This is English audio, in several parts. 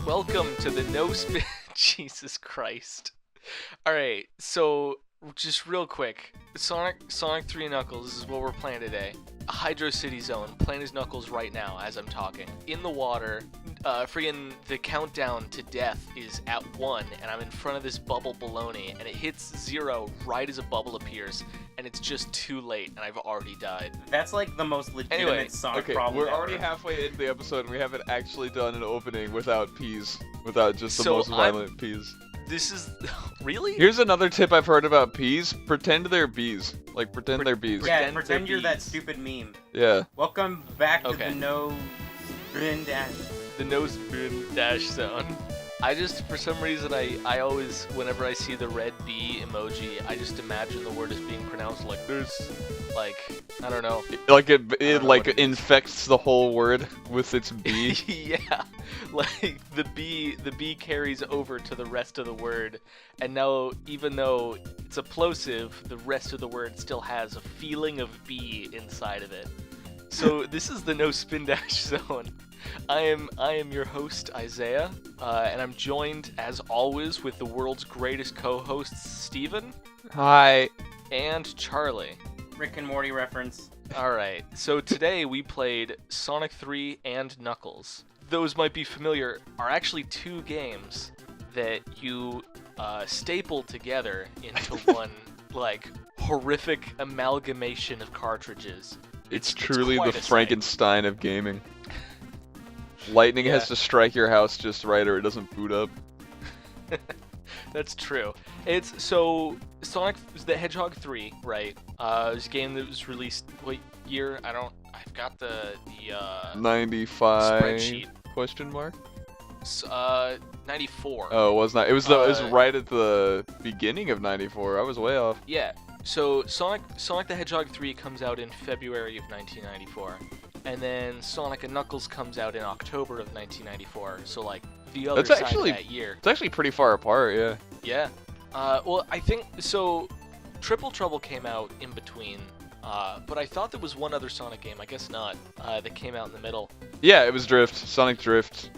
Welcome to the No Spin. Jesus Christ. Alright, so just real quick. Sonic 3 Knuckles is what we're playing today. Hydro City Zone, playing as Knuckles right now as I'm talking. In the water, friggin' the countdown to death is at 1, and I'm in front of this bubble baloney, and it hits 0 right as a bubble appears, and it's just too late, and I've already died. That's like the most legitimate Sonic problem we're ever. already halfway into the episode, and we haven't actually done an opening without peas. Without just the most violent peas. This is... Really? Here's another tip I've heard about peas. Pretend they're bees. Like, pretend they're bees. Yeah, pretend you're that stupid meme. Yeah. Welcome back to the No Spin Dash. The No Spin Dash Zone. I just, for some reason, I always, whenever I see the red bee emoji, I just imagine the word as being pronounced like this. Like, I don't know. Like it like infects the whole word with its bee. Yeah, like the bee carries over to the rest of the word, and now even though it's a plosive, the rest of the word still has a feeling of bee inside of it. So this is the No Spin Dash Zone. I am your host, Isaiah, and I'm joined, as always, with the world's greatest co-hosts, Steven. Hi. And Charlie. Rick and Morty reference. Alright, so today we played Sonic 3 and Knuckles. Those might be familiar, are actually two games that you stapled together into one, like, horrific amalgamation of cartridges. It's truly the sight. Frankenstein of gaming. Lightning has to strike your house just right or it doesn't boot up. That's true. It's so Sonic the Hedgehog 3, right? It's a game that was released what year? I've got the 95 spreadsheet. question mark? 94. Oh, it was not. It was right at the beginning of 94. I was way off. Yeah. So Sonic the Hedgehog 3 comes out in February of 1994. And then Sonic and Knuckles comes out in October of 1994. So like the other side of that year. It's actually pretty far apart, yeah. Yeah. Well, I think so. Triple Trouble came out in between, but I thought there was one other Sonic game. I guess not. That came out in the middle. Yeah, it was Drift. Sonic Drift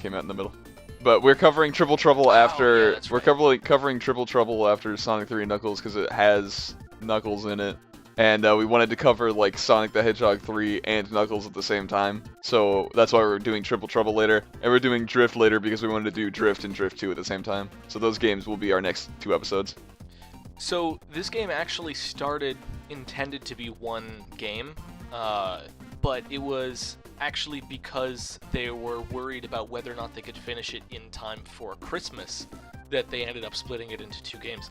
came out in the middle. But we're covering Triple Trouble after. Yeah, we're covering Triple Trouble after Sonic 3 and Knuckles because it has Knuckles in it. And we wanted to cover like Sonic the Hedgehog 3 and Knuckles at the same time. So that's why we're doing Triple Trouble later. And we're doing Drift later because we wanted to do Drift and Drift 2 at the same time. So those games will be our next two episodes. So this game actually started intended to be one game, but it was actually because they were worried about whether or not they could finish it in time for Christmas that they ended up splitting it into two games.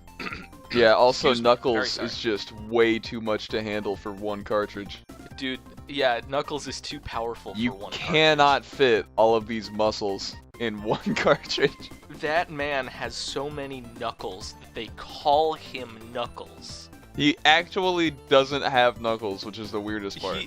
Yeah, also Knuckles is just way too much to handle for one cartridge. Dude, yeah, Knuckles is too powerful for one cartridge. You cannot fit all of these muscles in one cartridge. That man has so many Knuckles that they call him Knuckles. He actually doesn't have Knuckles, which is the weirdest part.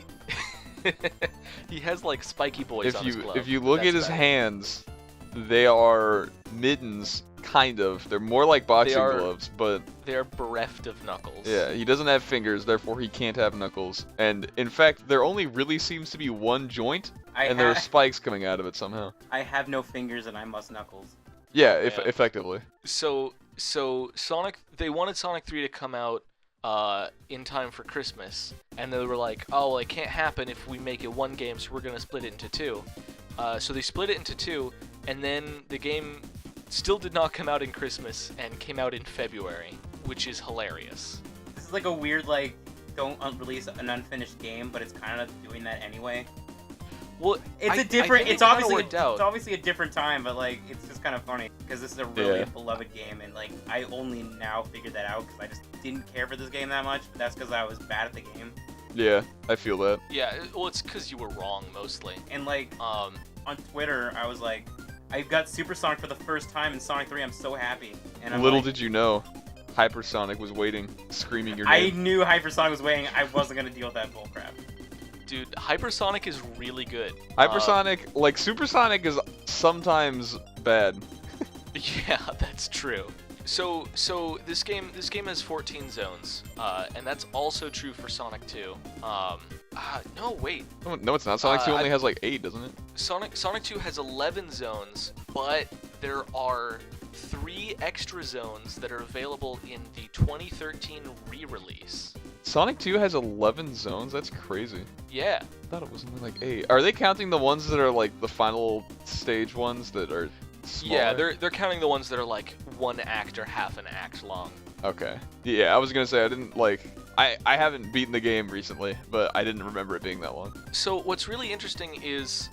He has like spiky boys on his glove. If you look at his hands, they are mittens. Kind of. They're more like boxing gloves, but... They are bereft of Knuckles. Yeah, he doesn't have fingers, therefore he can't have Knuckles. And, in fact, there only really seems to be one joint, and there are spikes coming out of it somehow. I have no fingers and I must Knuckles. Yeah, effectively. So Sonic... They wanted Sonic 3 to come out in time for Christmas, and they were like, oh, well, it can't happen if we make it one game, so we're going to split it into two. So they split it into two, and then the game... still did not come out in Christmas and came out in February, which is hilarious. This is like a weird, like, don't release an unfinished game, but it's kind of doing that anyway. Well, it's obviously a different time, but like it's just kind of funny because this is a really beloved game, and like I only now figured that out because I just didn't care for this game that much. But that's because I was bad at the game. Yeah, I feel that. Yeah, well, it's because you were wrong mostly. And like on Twitter, I was like, I got Supersonic for the first time in Sonic 3. I'm so happy. And Little did you know, Hypersonic was waiting, screaming your name. I knew Hypersonic was waiting. I wasn't gonna deal with that bullcrap. Dude, Hypersonic is really good. Hypersonic, like Supersonic, is sometimes bad. Yeah, that's true. So this game has 14 zones, and that's also true for Sonic 2. No, wait. No, it's not. Sonic 2 only has like 8, doesn't it? Sonic 2 has 11 zones, but there are 3 extra zones that are available in the 2013 re-release. Sonic 2 has 11 zones? That's crazy. Yeah. I thought it was only like 8. Are they counting the ones that are like the final stage ones that are smaller? Yeah, they're counting the ones that are like 1 act or half an act long. Okay. Yeah, I was gonna say I didn't like... I haven't beaten the game recently, but I didn't remember it being that long. So what's really interesting is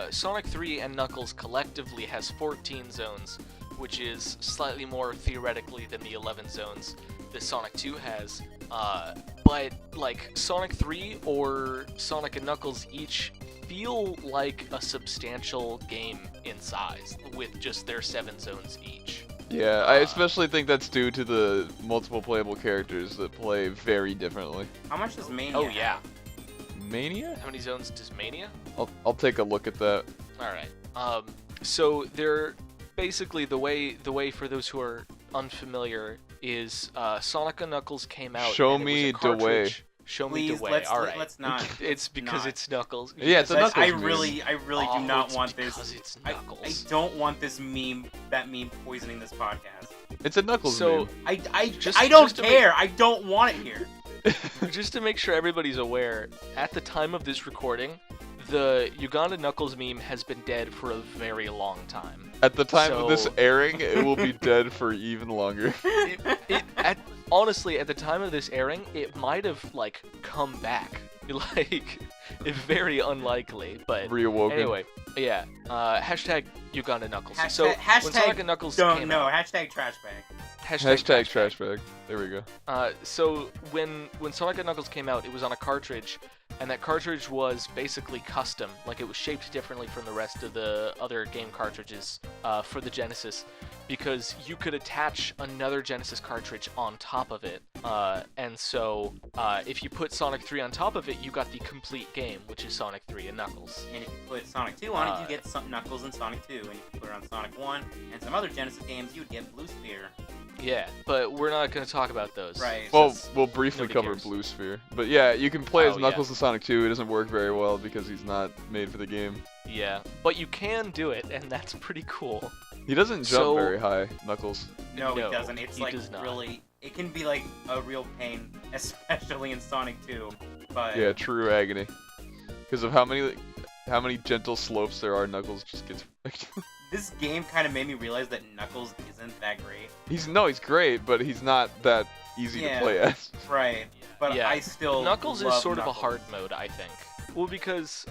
Sonic 3 and Knuckles collectively has 14 zones, which is slightly more theoretically than the 11 zones that Sonic 2 has. But like Sonic 3 or Sonic and Knuckles each feel like a substantial game in size with just their 7 zones each. Yeah, I especially think that's due to the multiple playable characters that play very differently. How much does Mania? Oh yeah. Mania? How many zones does Mania? I'll take a look at that. All right. So they're basically the way for those who are unfamiliar is Sonic and Knuckles came out. Show and it was me a the cartridge. way. Show Please, me the way. let's, All right. let's not. It's because not. it's Knuckles. Yeah, it's a Because Knuckles I meme. really do not it's want because this. it's I Knuckles. don't want this meme, that meme poisoning this podcast. It's a Knuckles So meme. I Just- don't just to care. I don't want it here. just to make sure everybody's aware, at the time of this recording, the Uganda Knuckles meme has been dead for a very long time. At the time of this So- airing, it will be dead for even longer. Honestly, at the time of this airing, it might have like come back. Like, it's very unlikely, but Reawoken. anyway, yeah. Hashtag Uganda Knuckles. Hashtag, So when hashtag Sonic and Knuckles don't came know. out, Hashtag trash bag. Hashtag trash bag. There we go. So when Sonic and Knuckles came out, it was on a cartridge, and that cartridge was basically custom. Like, it was shaped differently from the rest of the other game cartridges for the Genesis, because you could attach another Genesis cartridge on top of it. And so if you put Sonic 3 on top of it, you got the complete game, which is Sonic 3 and Knuckles. And if you put Sonic 2 on it, you get some Knuckles and Sonic 2. And if you put it on Sonic 1 and some other Genesis games, you'd get Blue Sphere. Yeah, but we're not going to talk about those. Right. Well, we'll briefly nobody cover cares. Blue Sphere. But yeah, you can play as Oh, Knuckles yeah. in Sonic 2. It doesn't work very well because he's not made for the game. Yeah, but you can do it, and that's pretty cool. He doesn't jump So- very high, Knuckles. No, No, it doesn't. It's he like does not. really. It can be like a real pain, especially in Sonic 2. But Yeah, true agony. Because of how many gentle slopes there are, Knuckles just gets wrecked. this game kind of made me realize that Knuckles isn't that great. He's great, but he's not that easy Yeah. to play as. Right. But Yeah, I still Knuckles is love sort of a Knuckles. hard mode, I think. Well, because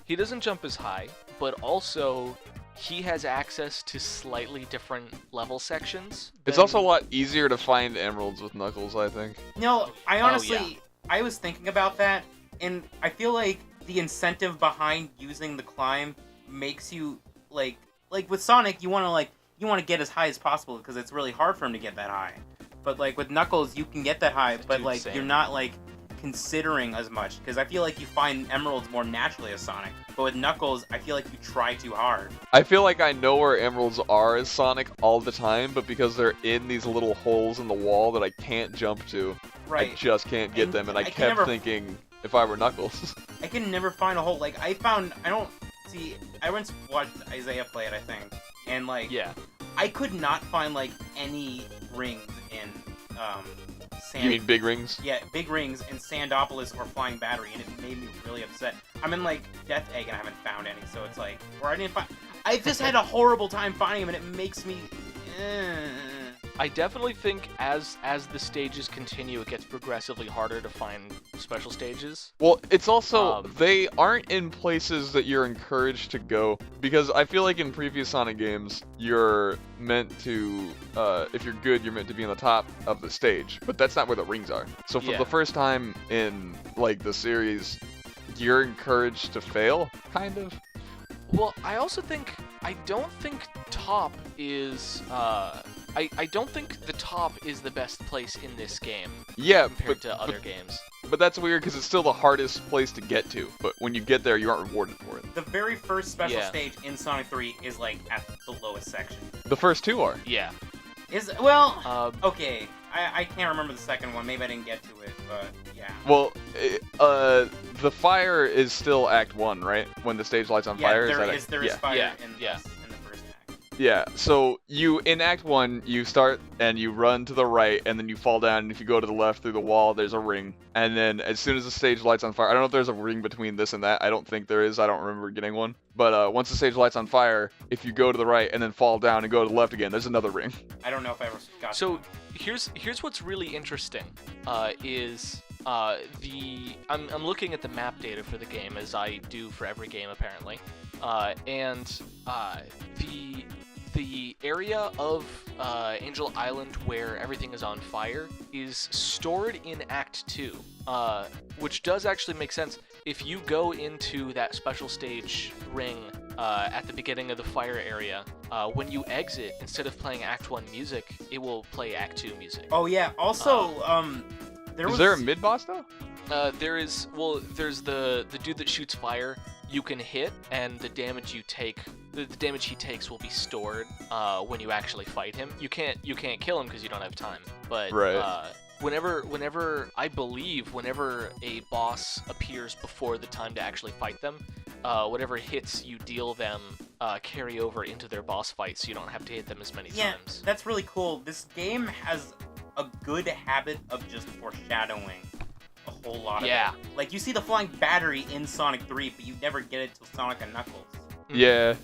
he doesn't jump as high, but also he has access to slightly different level sections. It's than- also a lot easier to find emeralds with Knuckles, I think. No, I honestly, yeah. I was thinking about that, and I feel like the incentive behind using the climb makes you like with Sonic, you want to get as high as possible because it's really hard for him to get that high. But like with Knuckles, you can get that high, but Dude, like same. you're not like considering as much because I feel like you find emeralds more naturally as Sonic. But with Knuckles, I feel like you try too hard. I feel like I know where emeralds are as Sonic all the time, but because they're in these little holes in the wall that I can't jump to, Right. I just can't get And them, and I I can kept never- thinking if I were Knuckles. I can never find a hole. Like I once watched Isaiah play it, I think, and like Yeah. I could not find like any rings in Sand. You mean big rings? Yeah, big rings in Sandopolis or Flying Battery, and it made me really upset. I'm in like Death Egg and I haven't found any, so it's like, or I didn't find. I just had a horrible time finding them, and it makes me. I definitely think as the stages continue, it gets progressively harder to find special stages. Well, it's also, Um, they aren't in places that you're encouraged to go, because I feel like in previous Sonic games, you're meant to, if you're good, you're meant to be on the top of the stage, but that's not where the rings are. So for Yeah. the first time in, like, the series, you're encouraged to fail, kind of. Well, I also think I don't think top is I don't think the top is the best place in this game Yeah, compared to other games. but that's weird, because it's still the hardest place to get to, but when you get there, you aren't rewarded for it. The very first special Yeah. stage in Sonic 3 is like at the lowest section. The first two are. Yeah. Okay. I can't remember the second one. Maybe I didn't get to it, but yeah. Well, the fire is still Act 1, right? When the stage lights on Yeah, fire. there is that is fire Yeah, in yeah. the first act. Yeah, so you in Act 1, you start and you run to the right, and then you fall down, and if you go to the left through the wall, there's a ring. And then as soon as the stage lights on fire, I don't know if there's a ring between this and that, I don't think there is, I don't remember getting one. But once the stage lights on fire, if you go to the right and then fall down and go to the left again, there's another ring. I don't know if I ever got So here's what's really interesting, is I'm looking at the map data for the game, as I do for every game apparently, and the area of Angel Island where everything is on fire is stored in Act 2, which does actually make sense. If you go into that special stage ring at the beginning of the fire area, when you exit, instead of playing Act 1 music, it will play Act 2 music. Oh yeah, also, Is there a mid-boss though? There's the dude that shoots fire you can hit, and the damage you take, the damage he takes will be stored when you actually fight him. You can't kill him because you don't have time. But Right. whenever I believe whenever a boss appears before the time to actually fight them, whatever hits you deal them carry over into their boss fight, so you don't have to hit them as many yeah, times. that's really cool. This game has a good habit of just foreshadowing a whole lot of it. Like, you see the flying battery in Sonic 3, but you never get it till Sonic and Knuckles. Yeah.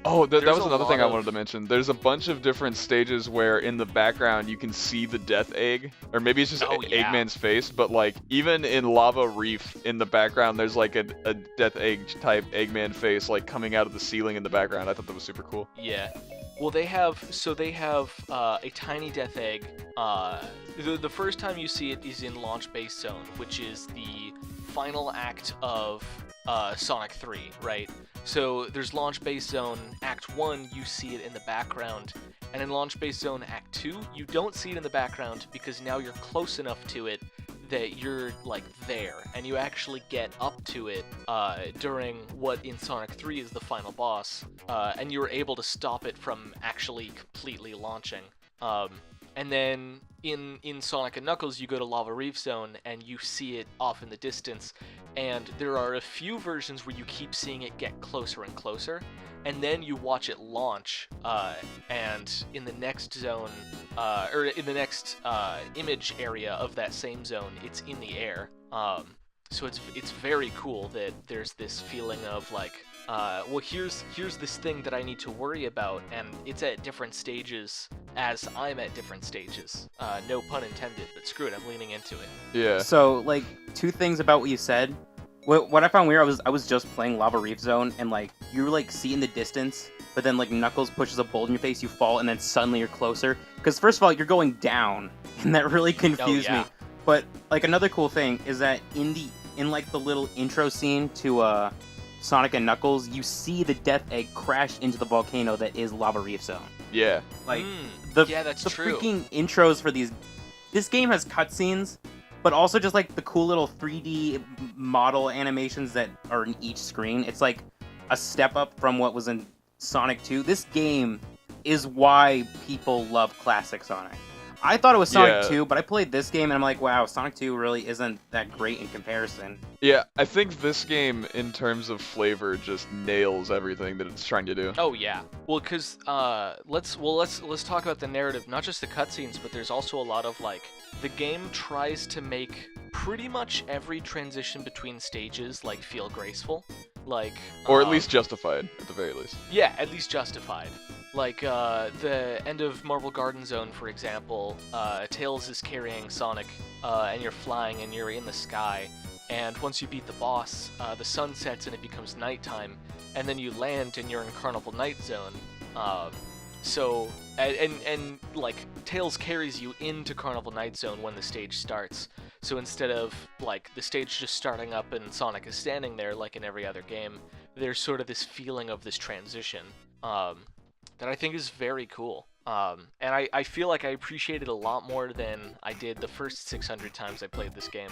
Oh, that There's was a another thing lot I wanted to mention. There's a bunch of different stages where in the background you can see the Death Egg, or maybe it's just Eggman's face, but like even in Lava Reef in the background there's like a Death Egg type Eggman face like coming out of the ceiling in the background. I thought that was super cool. Yeah. Well, they have a tiny Death Egg. The first time you see it is in Launch Base Zone, which is the final act of Sonic 3, right? So there's Launch Base Zone Act 1, you see it in the background, and in Launch Base Zone Act 2, you don't see it in the background because now you're close enough to it that you're like there, and you actually get up to it during what in Sonic 3 is the final boss, and you're able to stop it from actually completely launching. And then in Sonic and Knuckles, you go to Lava Reef Zone and you see it off in the distance, and there are a few versions where you keep seeing it get closer and closer, and then you watch it launch, and in the next zone, or in the next image area of that same zone, it's in the air. So it's very cool that there's this feeling of like, well, here's this thing that I need to worry about, and it's at different stages as I'm at different stages. No pun intended, but screw it, I'm leaning into it. Yeah. So, like, two things about what you said. What I found weird, I was just playing Lava Reef Zone, and like you like see in the distance, but then like Knuckles pushes a bolt in your face, you fall, and then suddenly you're closer. Because first of all, you're going down, and that really confused me. But like another cool thing is that in like the little intro scene to Sonic and Knuckles, you see the Death Egg crash into the volcano that is Lava Reef Zone. Yeah. Like that's the true. freaking intros for these. This game has cutscenes, but also just like the cool little 3D model animations that are in each screen. It's like a step up from what was in Sonic 2. This game is why people love classic Sonic. I thought it was Sonic 2, but I played this game and I'm like, wow, Sonic 2 really isn't that great in comparison. Yeah, I think this game, in terms of flavor, just nails everything that it's trying to do. Oh yeah. Well, because let's talk about the narrative, not just the cutscenes, but there's also a lot of like the game tries to make pretty much every transition between stages like feel graceful, like or at least justified, at the very least. Yeah, at least justified. Like, the end of Marble Garden Zone, for example, Tails is carrying Sonic, and you're flying and you're in the sky, and once you beat the boss, the sun sets and it becomes nighttime, and then you land and you're in Carnival Night Zone. So, and like, Tails carries you into Carnival Night Zone when the stage starts. So instead of, like, the stage just starting up and Sonic is standing there like in every other game, there's sort of this feeling of this transition. That I think is very cool. And I feel like I appreciate it a lot more than I did the first 600 times I played this game.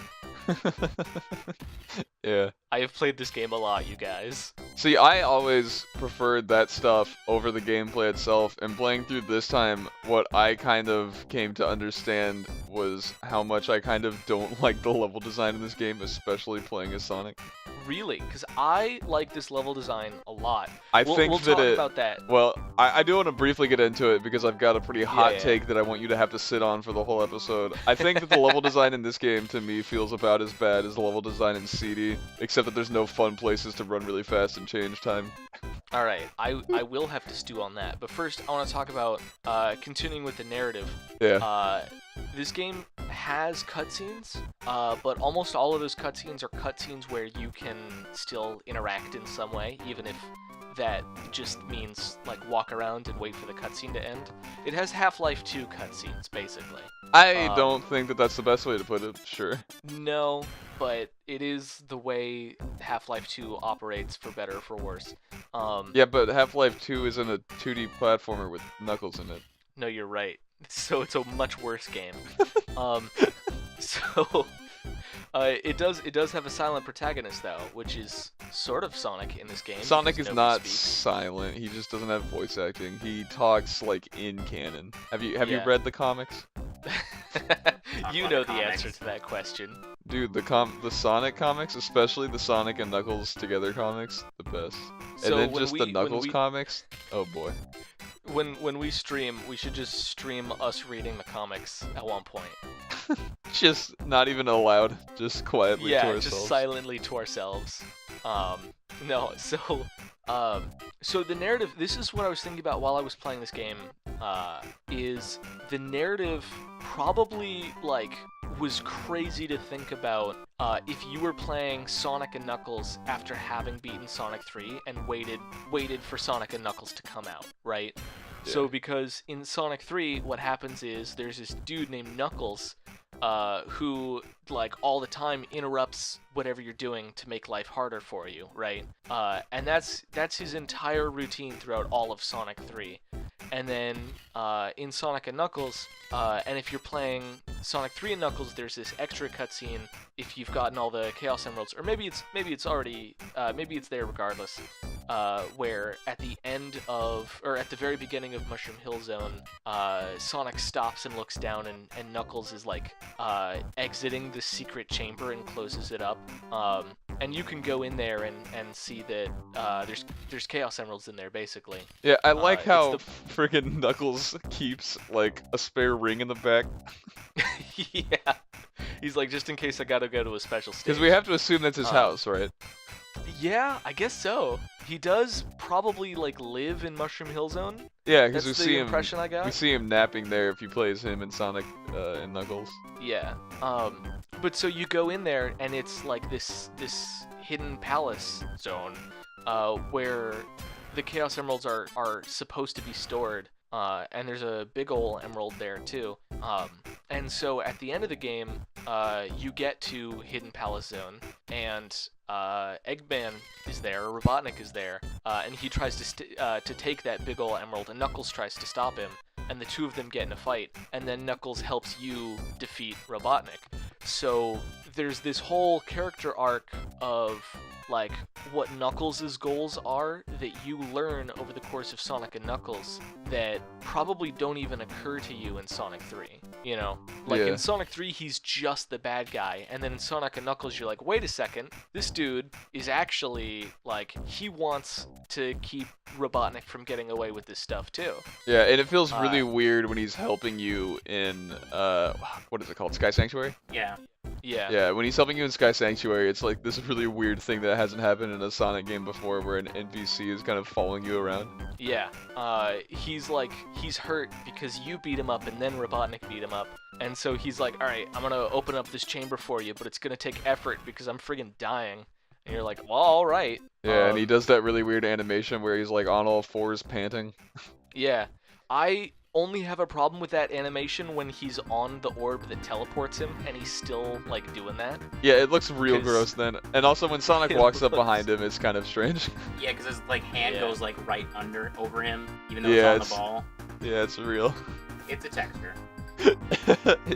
Yeah. I have played this game a lot, you guys. See, I always preferred that stuff over the gameplay itself, and playing through this time, what I kind of came to understand was how much I kind of don't like the level design in this game, especially playing as Sonic. Really? Because I like this level design a lot. We'll we'll talk about that. Well, I do want to briefly get into it because I've got a pretty hot yeah. take that I want you to have to sit on for the whole episode. I think that the level design in this game to me feels about as bad as the level design in CD, except that there's no fun places to run really fast and change time. All right, I will have to stew on that. But first, I want to talk about continuing with the narrative. Yeah. This game has cutscenes, but almost all of those cutscenes are cutscenes where you can still interact in some way, even if that just means like walk around and wait for the cutscene to end. It has Half-Life 2 cutscenes, basically. I don't think that that's the best way to put it, sure. No, but it is the way Half-Life 2 operates, for better or for worse. Yeah, but Half-Life 2 isn't a 2D platformer with Knuckles in it. No, you're right. So it's a much worse game. So it does have a silent protagonist though, which is sort of Sonic in this game. Sonic is not silent. He just doesn't have voice acting. He talks like in canon. Have you read the comics? You know the answer to that question. Dude, the Sonic comics, especially the Sonic and Knuckles together comics, the best. So and then just the Knuckles comics. Oh boy. When we stream, we should just stream us reading the comics at one point. Just not even allowed, just quietly to ourselves. Just silently to ourselves. No, so the narrative, this is what I was thinking about while I was playing this game, is the narrative probably, like, was crazy to think about if you were playing Sonic and Knuckles after having beaten Sonic 3 and waited for Sonic and Knuckles to come out, right? Yeah. So because in Sonic 3, what happens is there's this dude named Knuckles who, like, all the time interrupts whatever you're doing to make life harder for you, right? And that's his entire routine throughout all of Sonic 3. And then in Sonic and Knuckles, and if you're playing Sonic 3 and Knuckles, there's this extra cutscene if you've gotten all the Chaos Emeralds, or maybe it's already maybe it's there regardless. Where at the end of, or at the very beginning of Mushroom Hill Zone, Sonic stops and looks down, and Knuckles is like exiting the secret chamber and closes it up. And you can go in there and see that there's Chaos Emeralds in there, basically. Yeah, I like how friggin' Knuckles keeps like a spare ring in the back. Yeah, he's like, just in case I gotta go to a special stage. Because we have to assume that's his house, right? Yeah, I guess so. He does probably like live in Mushroom Hill Zone. Yeah, because we see him. Impression I got. We see him napping there if you play as him and Sonic and Knuckles. Yeah. But so you go in there and it's like this hidden palace zone, where the Chaos Emeralds are supposed to be stored. And there's a big ol' emerald there too. And so at the end of the game, you get to Hidden Palace Zone, and Eggman is there, or Robotnik is there, and he tries to take that big ol' emerald, and Knuckles tries to stop him, and the two of them get in a fight, and then Knuckles helps you defeat Robotnik. So there's this whole character arc of like what Knuckles' goals are that you learn over the course of Sonic and Knuckles that probably don't even occur to you in Sonic 3, you know? Like in Sonic 3, he's just the bad guy, and then in Sonic and Knuckles, you're like, wait a second, this dude is actually, like, he wants to keep Robotnik from getting away with this stuff, too. Yeah, and it feels really weird when he's helping you in, what is it called, Sky Sanctuary? Yeah. Yeah, when he's helping you in Sky Sanctuary, it's like this really weird thing that hasn't happened in a Sonic game before where an NPC is kind of following you around. Yeah, he's hurt because you beat him up and then Robotnik beat him up. And so he's like, alright, I'm gonna open up this chamber for you, but it's gonna take effort because I'm friggin' dying. And you're like, well, alright. Yeah, and he does that really weird animation where he's like on all fours panting. Yeah, I only have a problem with that animation when he's on the orb that teleports him and he's still like doing that. Yeah, it looks real gross then. And also when Sonic walks up behind him, it's kind of strange. Yeah, because his like hand goes like right over him, even though it's on the ball. Yeah, it's real. It's a texture.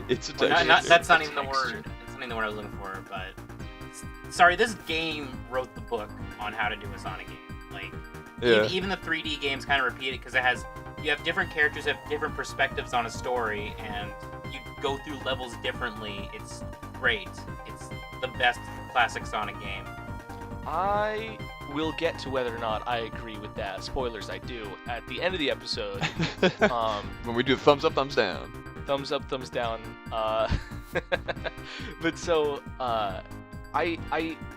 It's a texture. That's not even the word. That's not even the word I was looking for. But sorry, this game wrote the book on how to do a Sonic game. Like even the 3D games kind of repeat it because you have different characters, have different perspectives on a story, and you go through levels differently. It's great. It's the best classic Sonic game. I will get to whether or not I agree with that. Spoilers, I do. At the end of the episode, when we do thumbs up, thumbs down. Thumbs up, thumbs down. But so,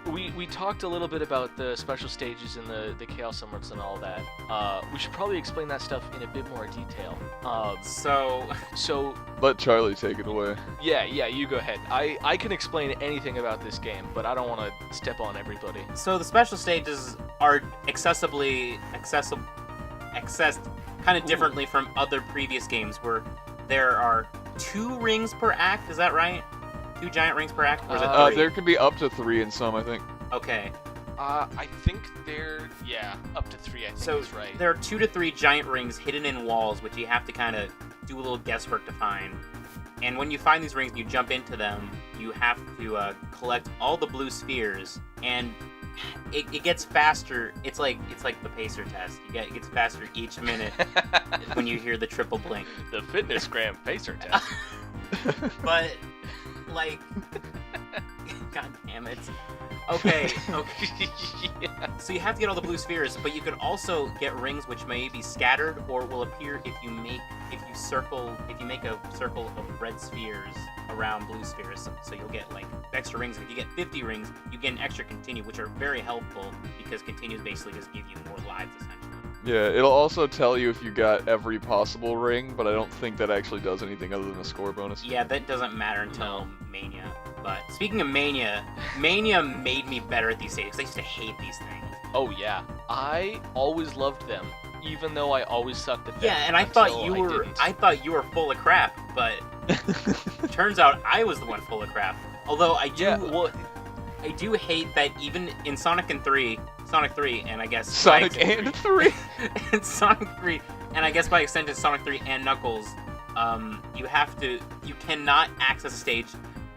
we talked a little bit about the special stages and the Chaos Emeralds and all that. We should probably explain that stuff in a bit more detail. So let Charlie take it away. Yeah, you go ahead. I can explain anything about this game, but I don't want to step on everybody. So the special stages are accessed kind of differently from other previous games, where there are 2 rings per act. Is that right? 2 giant rings per act, or is it 3? There can be up to 3 in some, I think. Okay. I think they're up to 3. I think is right. There are 2 to 3 giant rings hidden in walls, which you have to kind of do a little guesswork to find. And when you find these rings, you jump into them. You have to collect all the blue spheres, and it gets faster. It's like the pacer test. It gets faster each minute when you hear the triple blink. The fitness gram pacer test. But like, god damn it. Okay. Yeah. So you have to get all the blue spheres, but you can also get rings which may be scattered or will appear if you make a circle of red spheres around blue spheres. So you'll get like extra rings. If you get 50 rings, you get an extra continue, which are very helpful because continues basically just give you more lives essentially. Yeah, it'll also tell you if you got every possible ring, but I don't think that actually does anything other than a score bonus. Yeah, that doesn't matter until Mania. But speaking of Mania made me better at these stages. I used to hate these things. Oh yeah, I always loved them, even though I always sucked at them. Yeah, and I thought you were full of crap, but turns out I was the one full of crap. Although I do hate that even in Sonic 3, and I guess Sonic and 3, and Sonic 3, and I guess by extension Sonic 3 and Knuckles, you cannot access a stage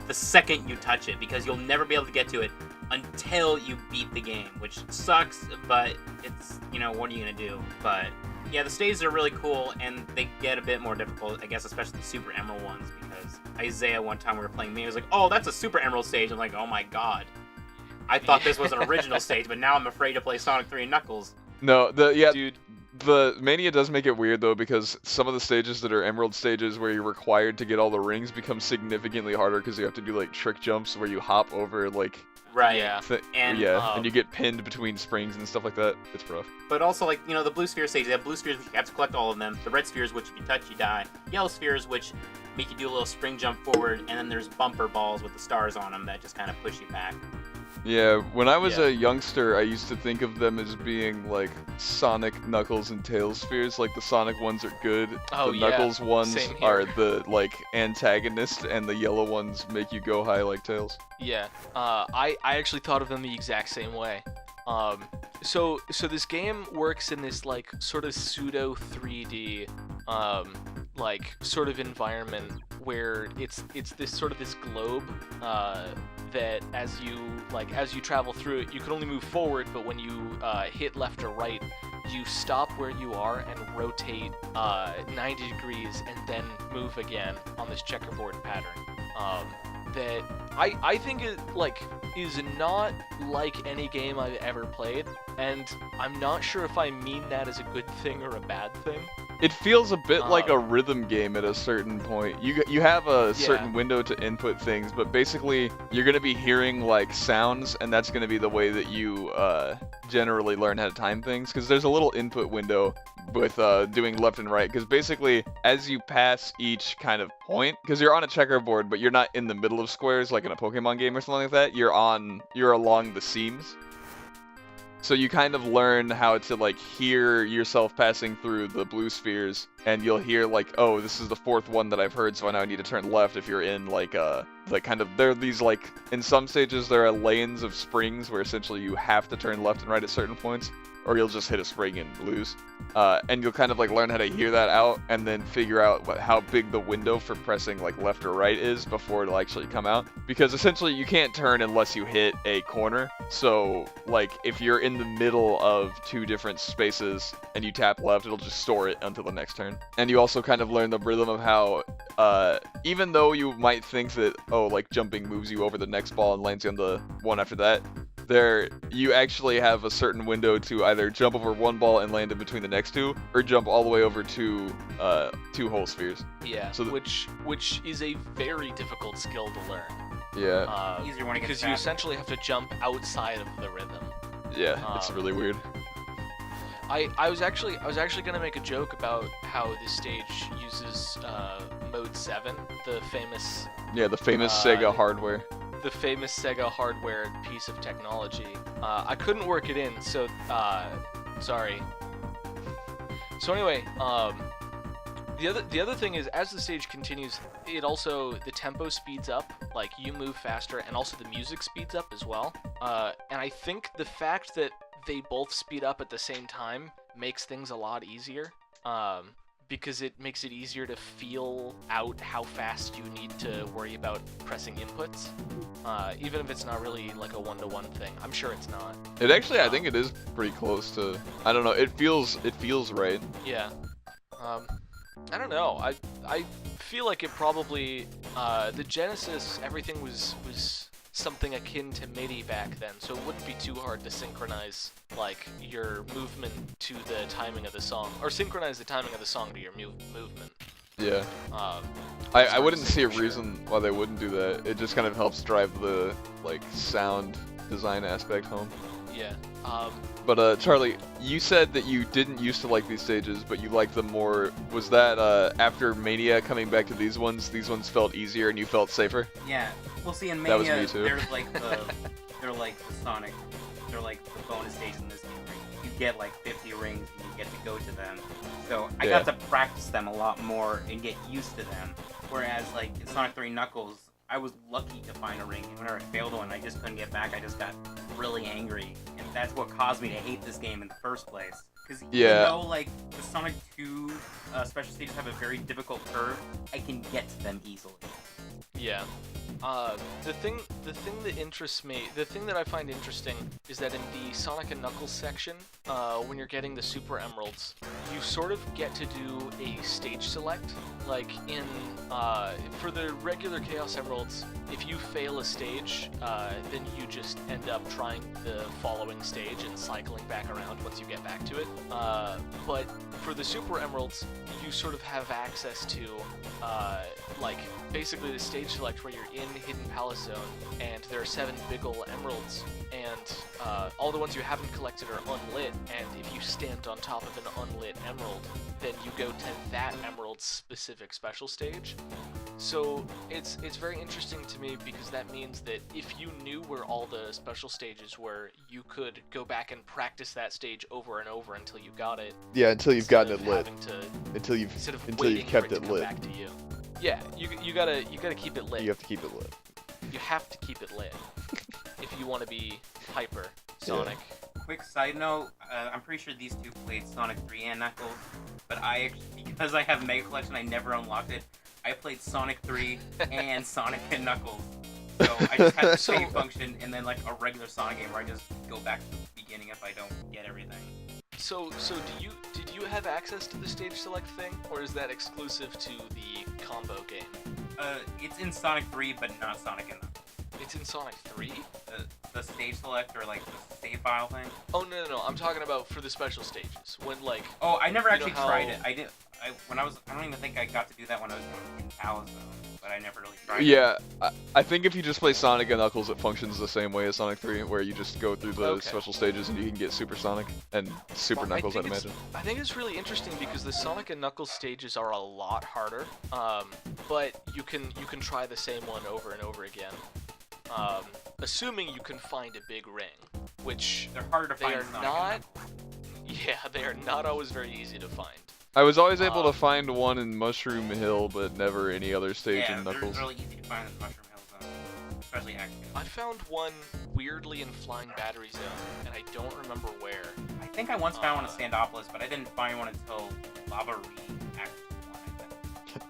the second you touch it, because you'll never be able to get to it until you beat the game, which sucks, but it's, what are you gonna do? But yeah, the stages are really cool, and they get a bit more difficult, I guess, especially the Super Emerald ones, because Isaiah, one time we were playing me, was like, oh, that's a Super Emerald stage. I'm like, oh my god. I thought this was an original stage, but now I'm afraid to play Sonic 3 and Knuckles. No, dude. The Mania does make it weird, though, because some of the stages that are Emerald stages where you're required to get all the rings become significantly harder because you have to do, like, trick jumps where you hop over, like... Right, and you get pinned between springs and stuff like that. It's rough. But also, like, the blue sphere stage, they have blue spheres, which you have to collect all of them. The red spheres, which if you touch, you die. Yellow spheres, which make you do a little spring jump forward. And then there's bumper balls with the stars on them that just kind of push you back. Yeah, when I was a youngster, I used to think of them as being, like, Sonic, Knuckles, and Tails spheres. Like, the Sonic ones are good, the Knuckles ones are the, like, antagonist, and the yellow ones make you go high like Tails. Yeah, I actually thought of them the exact same way. So this game works in this, like, sort of pseudo 3D, like, sort of environment where it's this globe, that as you travel through it, you can only move forward, but when you hit left or right, you stop where you are and rotate 90 degrees and then move again on this checkerboard pattern. That I think it is not like any game I've ever played, and I'm not sure if I mean that as a good thing or a bad thing. It feels a bit like a rhythm game at a certain point. You have a certain window to input things, but basically you're going to be hearing like sounds, and that's going to be the way that you generally learn how to time things, because there's a little input window with doing left and right, because basically as you pass each kind of point, because you're on a checkerboard, but you're not in the middle of squares like in a Pokemon game or something like that, you're along the seams. So you kind of learn how to, like, hear yourself passing through the blue spheres, and you'll hear, like, oh, this is the fourth one that I've heard, so I now need to turn left if you're in, like, there are these, like, in some stages there are lanes of springs where essentially you have to turn left and right at certain points, or you'll just hit a spring and lose. And you'll kind of, like, learn how to hear that out, and then figure out how big the window for pressing, like, left or right is before it'll actually come out. Because essentially you can't turn unless you hit a corner. So, like, if you're in the middle of two different spaces and you tap left, it'll just store it until the next turn. And you also kind of learn the rhythm of how, even though you might think that, oh, like, jumping moves you over the next ball and lands you on the one after that, you actually have a certain window to either jump over one ball and land in between the next two, or jump all the way over two whole spheres. Yeah, so which is a very difficult skill to learn. Yeah. Easier when it gets because you essentially have to jump outside of the rhythm. Yeah, it's really weird. I was actually gonna make a joke about how this stage uses Mode 7, the famous. Yeah, the famous Sega hardware. The famous Sega hardware piece of technology. I couldn't work it in, so sorry. So anyway, the other thing is, as the stage continues, the tempo speeds up, like you move faster, and also the music speeds up as well. And I think the fact that they both speed up at the same time makes things a lot easier. Because it makes it easier to feel out how fast you need to worry about pressing inputs, even if it's not really like a one-to-one thing. I'm sure it's not. It actually, I think it is pretty close to. I don't know. It feels right. Yeah. I don't know. I feel like it probably the Genesis, everything was something akin to MIDI back then, so it wouldn't be too hard to synchronize like your movement to the timing of the song, or synchronize the timing of the song to your movement. Yeah. I wouldn't see a reason why they wouldn't do that. It just kind of helps drive the like sound design aspect home. Yeah. But Charlie, you said that you didn't used to like these stages, but you liked them more. Was that after Mania coming back to these ones felt easier and you felt safer? Yeah. Well, see, in Mania, that was me too. they're like the Sonic, they're like the bonus stages in this game. Right? You get like 50 rings and you get to go to them. So I got to practice them a lot more and get used to them. Whereas like in Sonic 3 Knuckles, I was lucky to find a ring, and whenever I failed one, I just couldn't get back. I just got really angry, and that's what caused me to hate this game in the first place. Because even though like the Sonic 2 special stages have a very difficult curve, I can get to them easily. Yeah. The thing that interests me, the thing that I find interesting is that in the Sonic and Knuckles section, when you're getting the Super Emeralds, you sort of get to do a stage select. Like in, for the regular Chaos Emeralds, if you fail a stage, then you just end up trying the following stage and cycling back around once you get back to it. But for the Super Emeralds, you sort of have access to, like, basically the stage select where you're in Hidden Palace Zone, and there are 7 big ol' emeralds, and all the ones you haven't collected are unlit, and if you stand on top of an unlit emerald, then you go to that emerald's specific special stage. So it's very interesting to me because that means that if you knew where all the special stages were, you could go back and practice that stage over and over until you got it. Yeah, until you've gotten it lit. Until you've kept it lit. Back to you. Yeah, you gotta keep it lit. You have to keep it lit. You have to keep it lit if you want to be hyper Sonic. Yeah. Quick side note, I'm pretty sure these two played Sonic 3 and Knuckles, but because I have Mega Collection, I never unlocked it. I played Sonic 3 and Sonic and Knuckles. So I just had the save function and then like a regular Sonic game where I just go back to the beginning if I don't get everything. So did you have access to the stage select thing, or is that exclusive to the combo game? It's in Sonic 3, but not Sonic and Knuckles. It's in Sonic 3? The stage select or like the save file thing? Oh no, I'm talking about for the special stages. When like oh, I never actually tried it. I don't even think I got to do that when I was in Palace Zone, but I never really tried it. Yeah, I think if you just play Sonic and Knuckles, it functions the same way as Sonic 3, where you just go through the special stages and you can get Super Sonic and Super Knuckles, I'd imagine. I think it's really interesting because the Sonic and Knuckles stages are a lot harder, but you can try the same one over and over again. Assuming you can find a big ring, which they're harder to find. They are not always very easy to find. I was always able to find one in Mushroom Hill, but never any other stage in Knuckles. Yeah, they're really easy to find in Mushroom Hill Zone, especially Action. I found one weirdly in Flying Battery Zone, and I don't remember where. I think I once found one in Standopolis, but I didn't find one until Lava Re Action.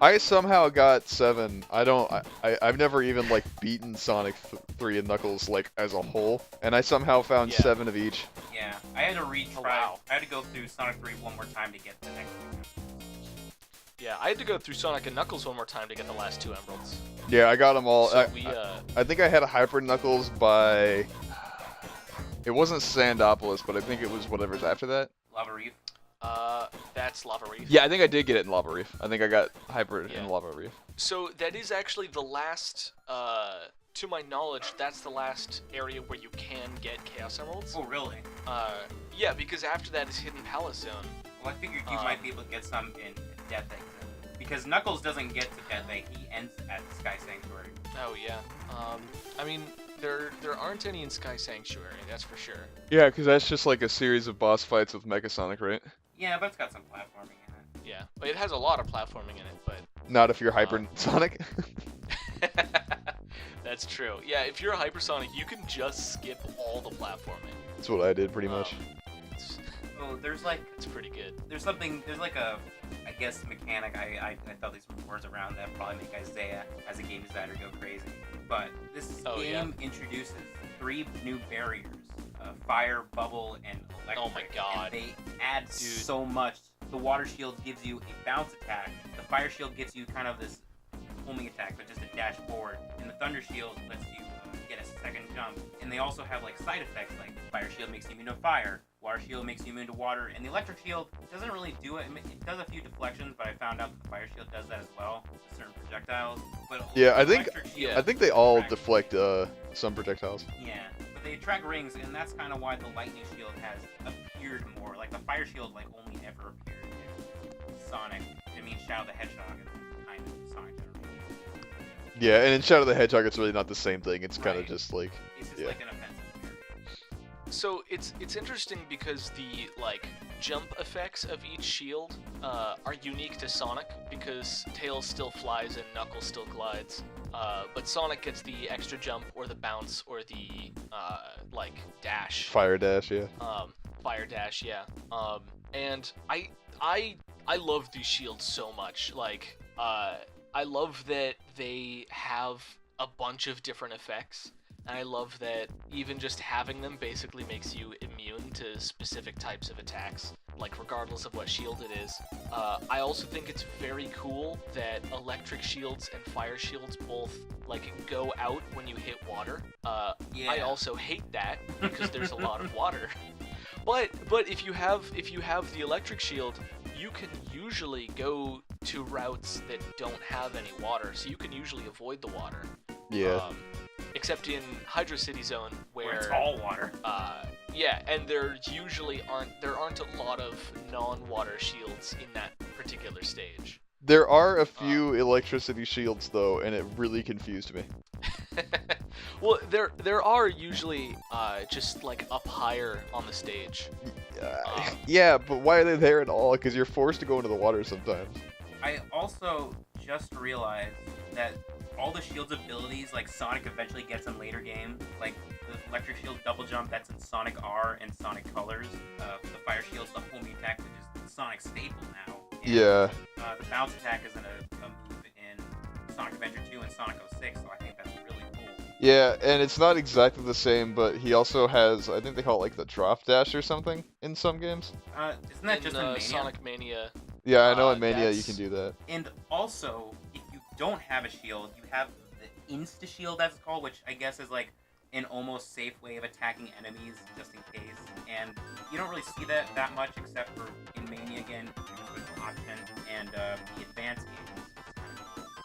I somehow got 7. I've never even like beaten Sonic 3 and Knuckles like as a whole, and I somehow found 7 of each. Yeah, I had to retry. Oh, wow. I had to go through Sonic 3 one more time to get the next one. Yeah, I had to go through Sonic and Knuckles one more time to get the last 2 emeralds. Yeah, I got them all. So I think I had a Hyper Knuckles by It wasn't Sandopolis, but I think it was whatever's after that. Lava Reef. That's Lava Reef. Yeah, I think I did get it in Lava Reef. I think I got Hyper in Lava Reef. So that is actually the last, to my knowledge, that's the last area where you can get Chaos Emeralds. Oh, really? Yeah, because after that is Hidden Palace Zone. Well, I figured you might be able to get some in Death Egg Zone. Because Knuckles doesn't get to Death Egg, he ends at Sky Sanctuary. Oh, yeah. I mean, there aren't any in Sky Sanctuary, that's for sure. Yeah, because that's just like a series of boss fights with Mecha Sonic, right? Yeah, but it's got some platforming in it. Yeah, but it has a lot of platforming in it, but... Not if you're Hyper Sonic. That's true. Yeah, if you're a Hypersonic, you can just skip all the platforming. That's what I did, pretty much. Oh, there's like... It's pretty good. There's like a, I guess, mechanic. I thought these were words around that probably make Isaiah, as a game designer, go crazy. But this game introduces 3 new barriers. Fire, bubble, and electric. Oh my god. And they add so much. The water shield gives you a bounce attack. The fire shield gives you kind of this homing attack, but just a dash forward. And the thunder shield lets you get a second jump. And they also have like side effects, like fire shield makes you immune to fire, water shield makes you immune to water, and the electric shield doesn't really do it. It does a few deflections, but I found out that the fire shield does that as well to certain projectprojectiles. But yeah, I think they all deflect some projectiles. Yeah. They attract rings, and that's kind of why the lightning shield has appeared more. Like the fire shield, like only ever appeared in Sonic. I mean, Shadow the Hedgehog is kind of Sonic Generation. Yeah, and in Shadow the Hedgehog, it's really not the same thing. It's kind of just like it's just like an offensive barrier. So it's interesting because the like jump effects of each shield are unique to Sonic because Tails still flies and Knuckles still glides. But Sonic gets the extra jump or the bounce or the like dash. Fire dash, yeah. Fire dash, yeah. And I love these shields so much. Like I love that they have a bunch of different effects. And I love that even just having them basically makes you immune to specific types of attacks, like regardless of what shield it is. I also think it's very cool that electric shields and fire shields both like go out when you hit water. I also hate that because there's a lot of water. But if you have the electric shield, you can usually go to routes that don't have any water, so you can usually avoid the water. Yeah. Except in Hydro City Zone, where it's all water. Yeah, and there aren't a lot of non-water shields in that particular stage. There are a few electricity shields though, and it really confused me. Well, there are usually just like up higher on the stage. Yeah, but why are they there at all? Because you're forced to go into the water sometimes. I also just realized that all the shield's abilities, like Sonic eventually gets in later games, like the electric shield double jump, that's in Sonic R and Sonic Colors. The fire shield's the homing attack, which is Sonic's staple now. And, yeah. The bounce attack is in a move in Sonic Adventure 2 and Sonic 06, so I think that's really cool. Yeah, and it's not exactly the same, but he also has, I think they call it like the drop dash or something in some games. Isn't that just in Mania? Sonic Mania. Yeah, I know in Mania you can do that. And also, if you don't have a shield, you have the insta-shield, that's called, which I guess is like an almost safe way of attacking enemies just in case. And you don't really see that much except for in Mania again, with Octane and the advanced games.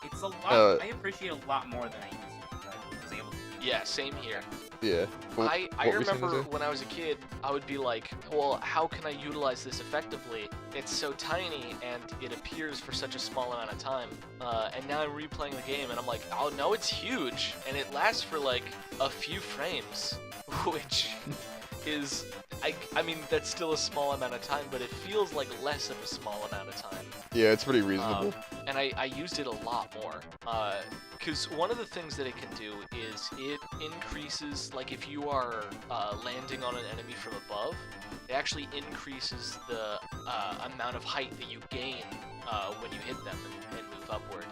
It's a lot. I appreciate a lot more than I used to. I was able to. Yeah, same here. Yeah. I remember when I was a kid, I would be like, well, how can I utilize this effectively? It's so tiny and it appears for such a small amount of time. And now I'm replaying the game and I'm like, oh no, it's huge. And it lasts for like a few frames, which is, I mean, that's still a small amount of time, but it feels like less of a small amount of time. Yeah, it's pretty reasonable. And I used it a lot more. Because one of the things that it can do is it increases, like if you are landing on an enemy from above, it actually increases the amount of height that you gain when you hit them and move upward.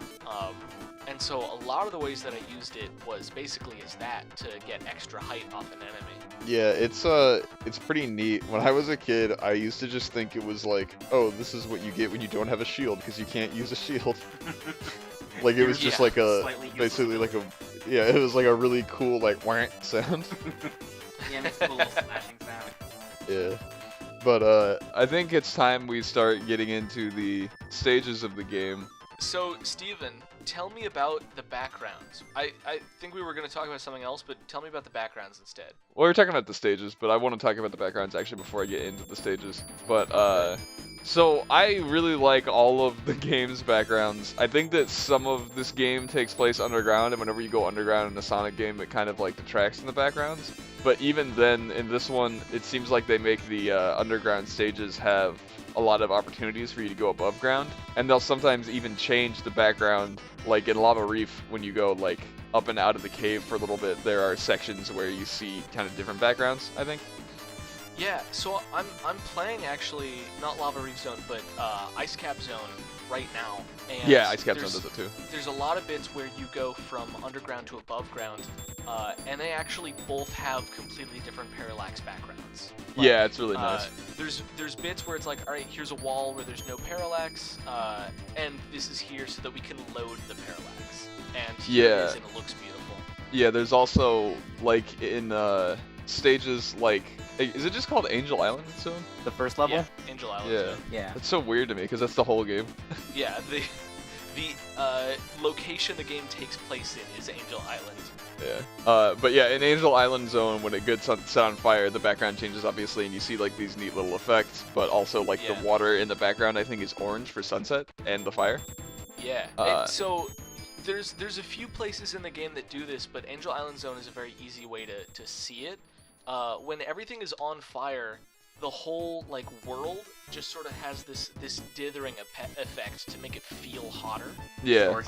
And so a lot of the ways that I used it was basically as that, to get extra height off an enemy. Yeah, it's pretty neat. When I was a kid, I used to just think it was like, oh, this is what you get when you don't have a shield, because you can't use a shield. Like, it was just like a, basically like a, yeah, it was like a really cool, like, wah sound. Yeah, it makes a little slashing sound. Yeah. But I think it's time we start getting into the stages of the game. So, Steven, tell me about the backgrounds. I think we were going to talk about something else, but tell me about the backgrounds instead. Well, we're talking about the stages, but I want to talk about the backgrounds actually before I get into the stages. But so I really like all of the game's backgrounds. I think that some of this game takes place underground, and whenever you go underground in a Sonic game, it kind of like detracts from the backgrounds. But even then, in this one, it seems like they make the underground stages have a lot of opportunities for you to go above ground, and they'll sometimes even change the background. Like in Lava Reef, when you go like up and out of the cave for a little bit, there are sections where you see kind of different backgrounds, I think. Yeah, so I'm playing actually not Lava Reef Zone, but Ice Cap Zone right now. And Yeah, Ice Cap Zone does it too. There's a lot of bits where you go from underground to above ground, and they actually both have completely different parallax backgrounds. Like, Yeah, it's really nice. There's bits where it's like, all right, here's a wall where there's no parallax, and this is here so that we can load the parallax. And here it is, and it looks beautiful. Yeah, there's also like in stages like, is it just called Angel Island Zone? The first level? Yeah, Angel Island Yeah. Zone. Yeah. It's so weird to me because that's the whole game. Yeah, the location the game takes place in is Angel Island. Yeah. But yeah, in Angel Island Zone, when it gets set on fire, the background changes obviously, and you see like these neat little effects. But also like the water in the background, I think, is orange for sunset and the fire. Yeah. And so there's a few places in the game that do this, but Angel Island Zone is a very easy way to see it. When everything is on fire, the whole like world just sort of has this dithering effect to make it feel hotter. Yeah.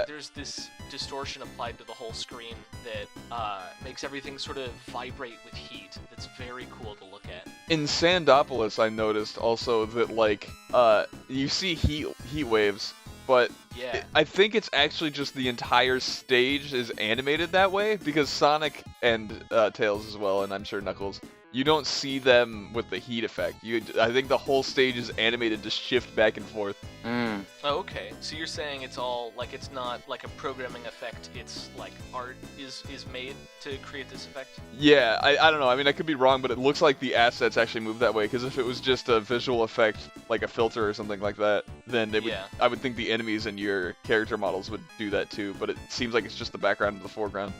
There's this distortion applied to the whole screen that makes everything sort of vibrate with heat. That's very cool to look at. In Sandopolis, I noticed also that like you see heat waves, but yeah. I think it's actually just the entire stage is animated that way, because Sonic and Tails as well, and I'm sure Knuckles, you don't see them with the heat effect. I think the whole stage is animated to shift back and forth. Oh, okay. So you're saying it's all like, it's not like a programming effect, it's like art is made to create this effect? Yeah, I don't know. I mean, I could be wrong, but it looks like the assets actually move that way, because if it was just a visual effect, like a filter or something like that, then it would, I would think the enemies and your character models would do that too, but it seems like it's just the background and the foreground.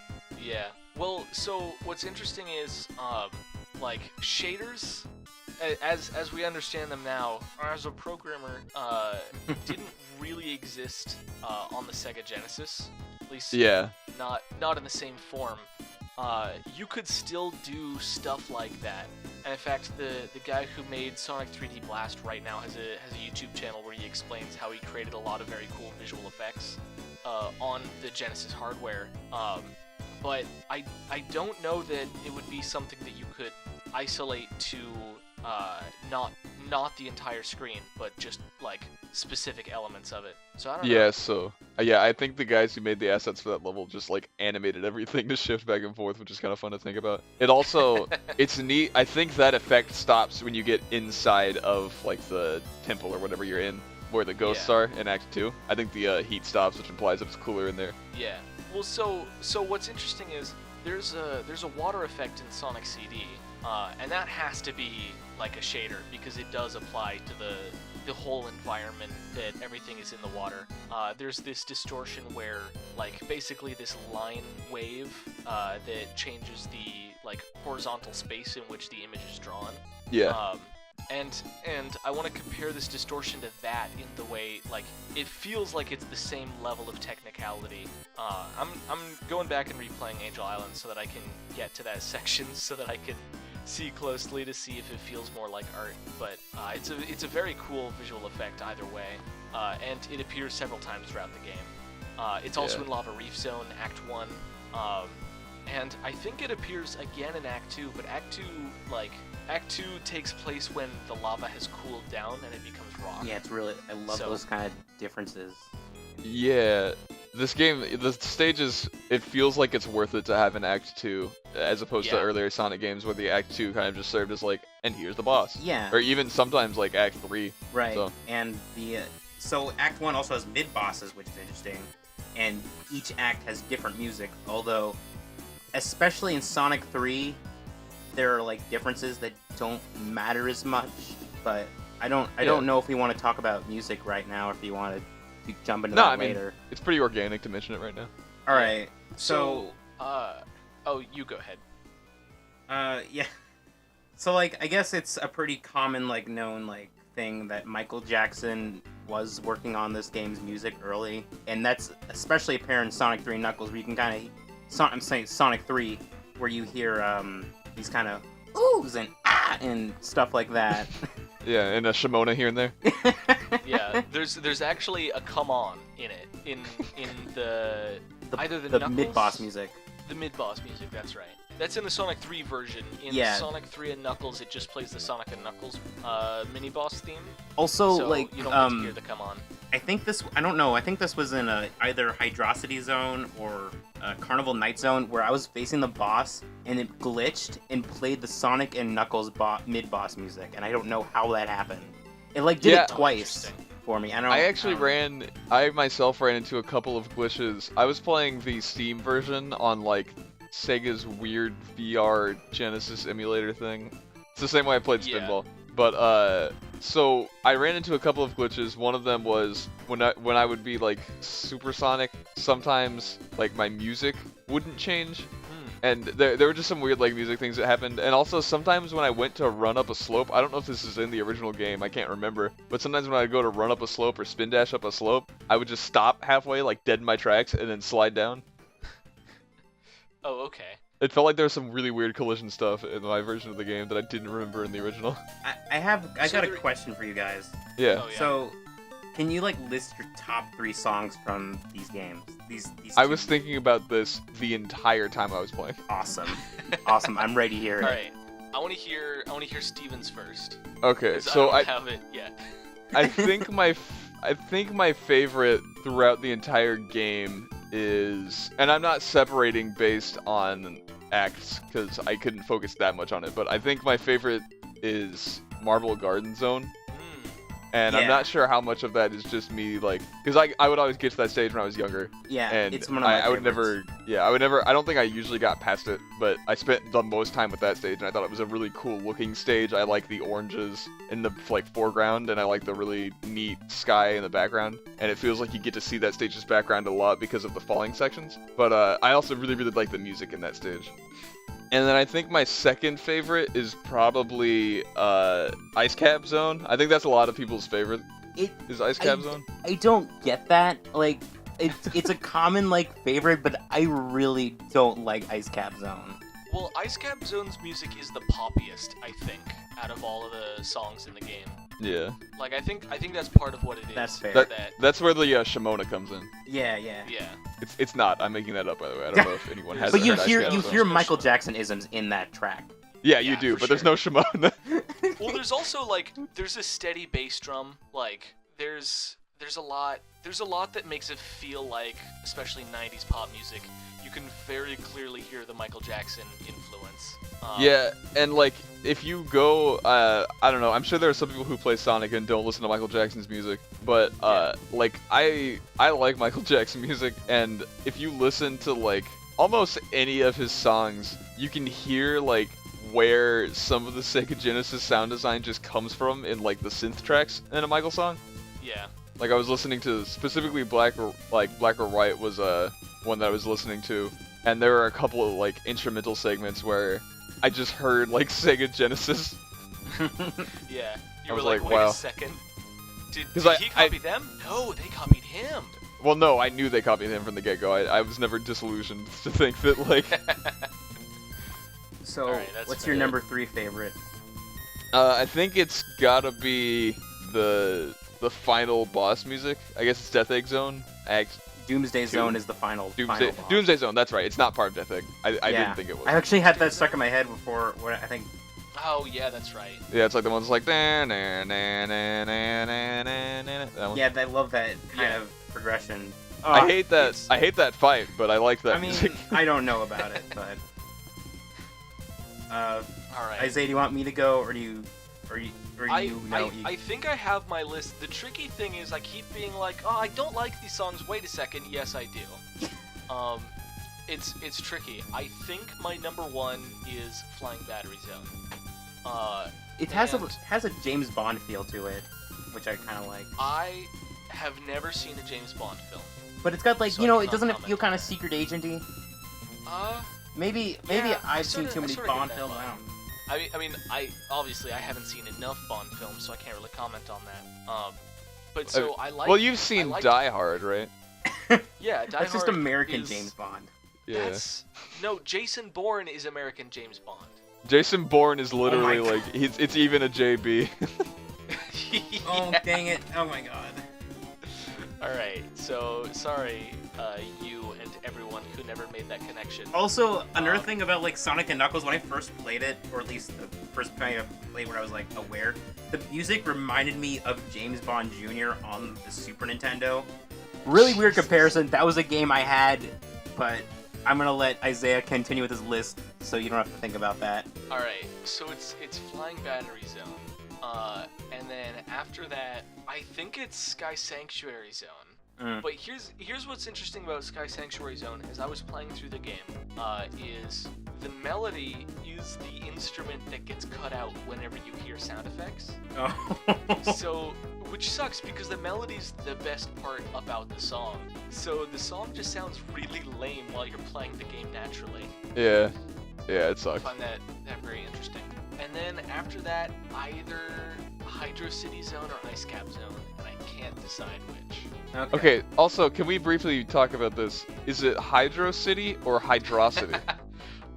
Yeah. Well, so what's interesting is, like, shaders, as we understand them now, as a programmer, didn't really exist on the Sega Genesis. At least, not in the same form. You could still do stuff like that. And in fact, the guy who made Sonic 3D Blast right now has a YouTube channel where he explains how he created a lot of very cool visual effects on the Genesis hardware. But I don't know that it would be something that you could isolate to not the entire screen, but just like specific elements of it. So I don't know. Yeah, I think the guys who made the assets for that level just like animated everything to shift back and forth, which is kind of fun to think about. It also, it's neat. I think that effect stops when you get inside of like the temple or whatever you're in, where the ghosts are in Act 2. I think the heat stops, which implies that it's cooler in there. Yeah. Well, so what's interesting is there's a water effect in Sonic CD, and that has to be like a shader because it does apply to the whole environment that everything is in the water. There's this distortion where like basically this line wave that changes the like horizontal space in which the image is drawn. Yeah. And I want to compare this distortion to that in the way, like, it feels like it's the same level of technicality. I'm going back and replaying Angel Island so that I can get to that section so that I can see closely to see if it feels more like art. But it's a very cool visual effect either way, and it appears several times throughout the game. It's also in Lava Reef Zone, Act 1, and I think it appears again in Act 2, but Act 2 takes place when the lava has cooled down and it becomes rock. Yeah, it's really, I love those kind of differences. Yeah, this game, the stages, it feels like it's worth it to have an Act 2, as opposed to earlier Sonic games where the Act 2 kind of just served as like, and here's the boss. Yeah. Or even sometimes like Act 3. Right, so. And so Act 1 also has mid-bosses, which is interesting, and each act has different music, although especially in Sonic 3, there are like differences that don't matter as much. But I don't know if we want to talk about music right now, or if you want to jump into that later. It's pretty organic to mention it right now. All right. Oh, you go ahead. Yeah. So, like, I guess it's a pretty common, like, known, like, thing that Michael Jackson was working on this game's music early, and that's especially apparent in Sonic 3 and Knuckles, where you can kind of, I'm saying Sonic 3, where you hear these kind of oohs and ah and stuff like that. Yeah, and a Shimona here and there. Yeah, there's actually a come on in it in the either the Knuckles, mid-boss music. The mid-boss music, that's right. That's in the Sonic 3 version. In Sonic 3 and Knuckles, it just plays the Sonic and Knuckles mini-boss theme. Also, so like, you don't get to hear the come on. I think this was in either Hydrocity Zone or Carnival Night Zone, where I was facing the boss, and it glitched and played the Sonic and Knuckles mid-boss music, and I don't know how that happened. It, like, did it twice for me. I myself ran into a couple of glitches. I was playing the Steam version on, like, Sega's weird VR Genesis emulator thing. It's the same way I played Spinball. But, so I ran into a couple of glitches. One of them was when I would be, like, supersonic, sometimes, like, my music wouldn't change. And there were just some weird, like, music things that happened. And also, sometimes when I went to run up a slope, I don't know if this is in the original game, I can't remember. But sometimes when I'd go to run up a slope or spin dash up a slope, I would just stop halfway, like, dead in my tracks, and then slide down. Oh, okay. It felt like there was some really weird collision stuff in my version of the game that I didn't remember in the original. I got a question for you guys. Yeah. Oh, yeah. So, can you, like, list your top 3 songs from these games? These I was thinking about this the entire time I was playing. Awesome. Awesome. I'm ready to hear it. All right. I want to hear Steven's first. Okay, so I don't have it yet. I think my favorite throughout the entire game is, and I'm not separating based on acts because I couldn't focus that much on it, but I think my favorite is Marble Garden Zone. And I'm not sure how much of that is just me, like, because I would always get to that stage when I was younger. Yeah, and it's one of my favorites. I would never, I don't think I usually got past it, but I spent the most time with that stage, and I thought it was a really cool looking stage. I like the oranges in the, like, foreground, and I like the really neat sky in the background, and it feels like you get to see that stage's background a lot because of the falling sections. But I also really, really like the music in that stage. And then I think my second favorite is probably Ice Cap Zone. I think that's a lot of people's favorite. Is Ice Cap Zone? I don't get that. Like, it's a common, like, favorite, but I really don't like Ice Cap Zone. Well, Ice Cap Zone's music is the poppiest, I think, out of all of the songs in the game. Yeah. Like, I think that's part of what it is. That's fair. That's where the Shimona comes in. Yeah. It's not. I'm making that up, by the way. I don't know if anyone has. But you hear Michael Jackson isms in that track. Yeah, you do, but there's no Shimona. Well, there's also, like, there's a steady bass drum. Like, there's a lot that makes it feel like, especially 90s pop music, you can very clearly hear the Michael Jackson influence. Yeah, and, like, if you go, I don't know, I'm sure there are some people who play Sonic and don't listen to Michael Jackson's music, but, like, I like Michael Jackson music, and if you listen to, like, almost any of his songs, you can hear, like, where some of the Sega Genesis sound design just comes from in, like, the synth tracks in a Michael song. Yeah. Like, I was listening to, specifically Black or White was, one that I was listening to, and there were a couple of, like, instrumental segments where I just heard, like, Sega Genesis. Yeah. I was like, like, wait wow. a second. Did he copy them? No, they copied him. Well, no, I knew they copied him from the get-go. I was never disillusioned to think that, like... So, right, what's your number 3 favorite? I think it's gotta be the final boss music. I guess it's Death Egg Zone. Doomsday Zone is the final boss. Doomsday Zone, that's right. It's not part of Death Egg. I didn't think it was. I actually had that stuck in my head before, when I think... Oh, yeah, that's right. Yeah, it's like the ones like... That one. Yeah, I love that kind of progression. I hate that fight, but I like that music. I don't know about it, but... Alright. Isaiah, do you want me to go, or do you... I think I have my list. The tricky thing is I keep being like, oh, I don't like these songs. Wait a second. Yes, I do. it's tricky. I think my number 1 is Flying Battery Zone. It has a James Bond feel to it, which I kind of like. I have never seen a James Bond film. But it's got like, So it doesn't feel kind of secret agenty. Maybe I've seen too many Bond films. I obviously I haven't seen enough Bond films, so I can't really comment on that. But so I like. Well, you've seen Die Hard, right? Yeah, Die That's just Hard American is, James Bond. Yeah. No, Jason Bourne is American James Bond. Jason Bourne is literally like it's even a JB. Oh dang it! Oh my god. Alright, so sorry, you and everyone who never made that connection. Also, another thing about like Sonic and Knuckles, when I first played it, or at least the first time I played where I was like aware, the music reminded me of James Bond Jr. on the Super Nintendo. Really weird comparison. That was a game I had, but I'm gonna let Isaiah continue with his list, so you don't have to think about that. Alright, so it's Flying Battery Zone. And then after that, I think it's Sky Sanctuary Zone. But here's what's interesting about Sky Sanctuary Zone as I was playing through the game, is the melody is the instrument that gets cut out whenever you hear sound effects. Oh. So, which sucks because the melody's the best part about the song. So the song just sounds really lame while you're playing the game naturally. Yeah, it sucks. I find that very interesting. And then after that, either Hydro City Zone or Ice Cap Zone, and I can't decide which. Okay, also, can we briefly talk about this? Is it Hydro City or Hydrocity?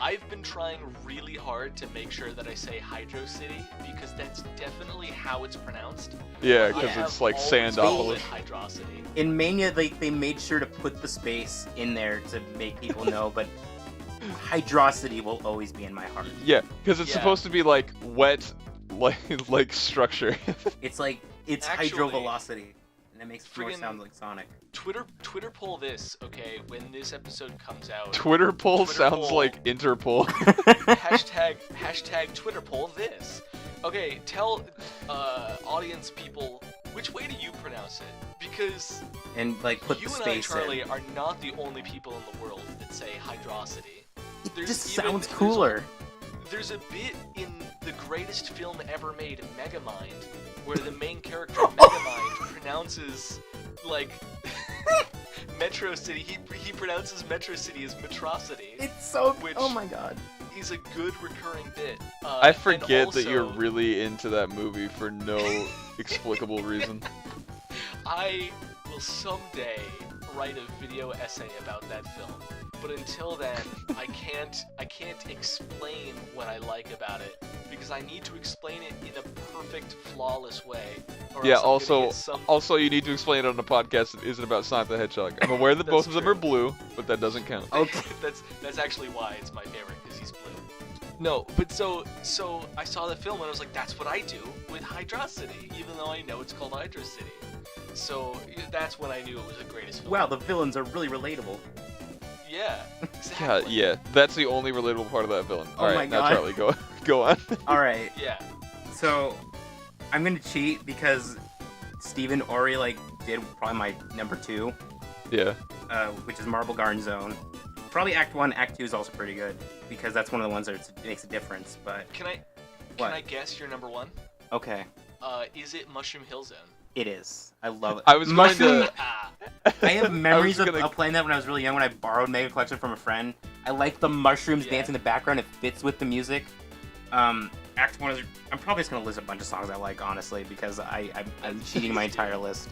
I've been trying really hard to make sure that I say Hydro City, because that's definitely how it's pronounced. Yeah, because it's like Sandopolis. Hydrocity. In Mania, they made sure to put the space in there to make people know, but Hydrocity will always be in my heart. Yeah, because it's supposed to be like wet, like structure. It's hydrovelocity, and it makes more sound like Sonic. Twitter poll this, okay? When this episode comes out. Twitter poll sounds like Interpol. hashtag Twitter poll this. Okay, tell audience people, which way do you pronounce it? Because and like put you the and space I, Charlie, in. are not the only people in the world that say Hydrocity. It just sounds cooler. There's a bit in the greatest film ever made, Megamind, where the main character Megamind pronounces like Metro City. He pronounces Metro City as Metrocity. It's so. Oh my god. Is a good recurring bit. I forget that you're really into that movie for no explicable reason. I will someday write a video essay about that film, but until then, I can't explain what I like about it, because I need to explain it in a perfect, flawless way. Yeah. Also, you need to explain it on a podcast that isn't about Sonic the Hedgehog. I'm aware that both of them are blue, but that doesn't count. Okay. that's actually why it's my favorite, because he's blue. No, but so I saw the film and I was like, that's what I do with Hydrocity, even though I know it's called Hydro City. So that's when I knew it was the greatest film. Wow, the villains are really relatable. Yeah, exactly. Yeah, that's the only relatable part of that villain. Oh my Alright, now God. Charlie, go on. Alright. Yeah. So, I'm gonna cheat because Steven already did probably my number 2. Yeah. Which is Marble Garden Zone. Probably Act 1, Act 2 is also pretty good, because that's one of the ones that makes a difference, but... Can I guess your number 1? Okay. Is it Mushroom Hill Zone? It is. I love it. I was going to... I have memories of playing that when I was really young, when I borrowed Mega Collection from a friend. I like the mushrooms dancing in the background. It fits with the music. Act 1 is... I'm probably just going to list a bunch of songs I like, honestly, because I'm cheating my entire list.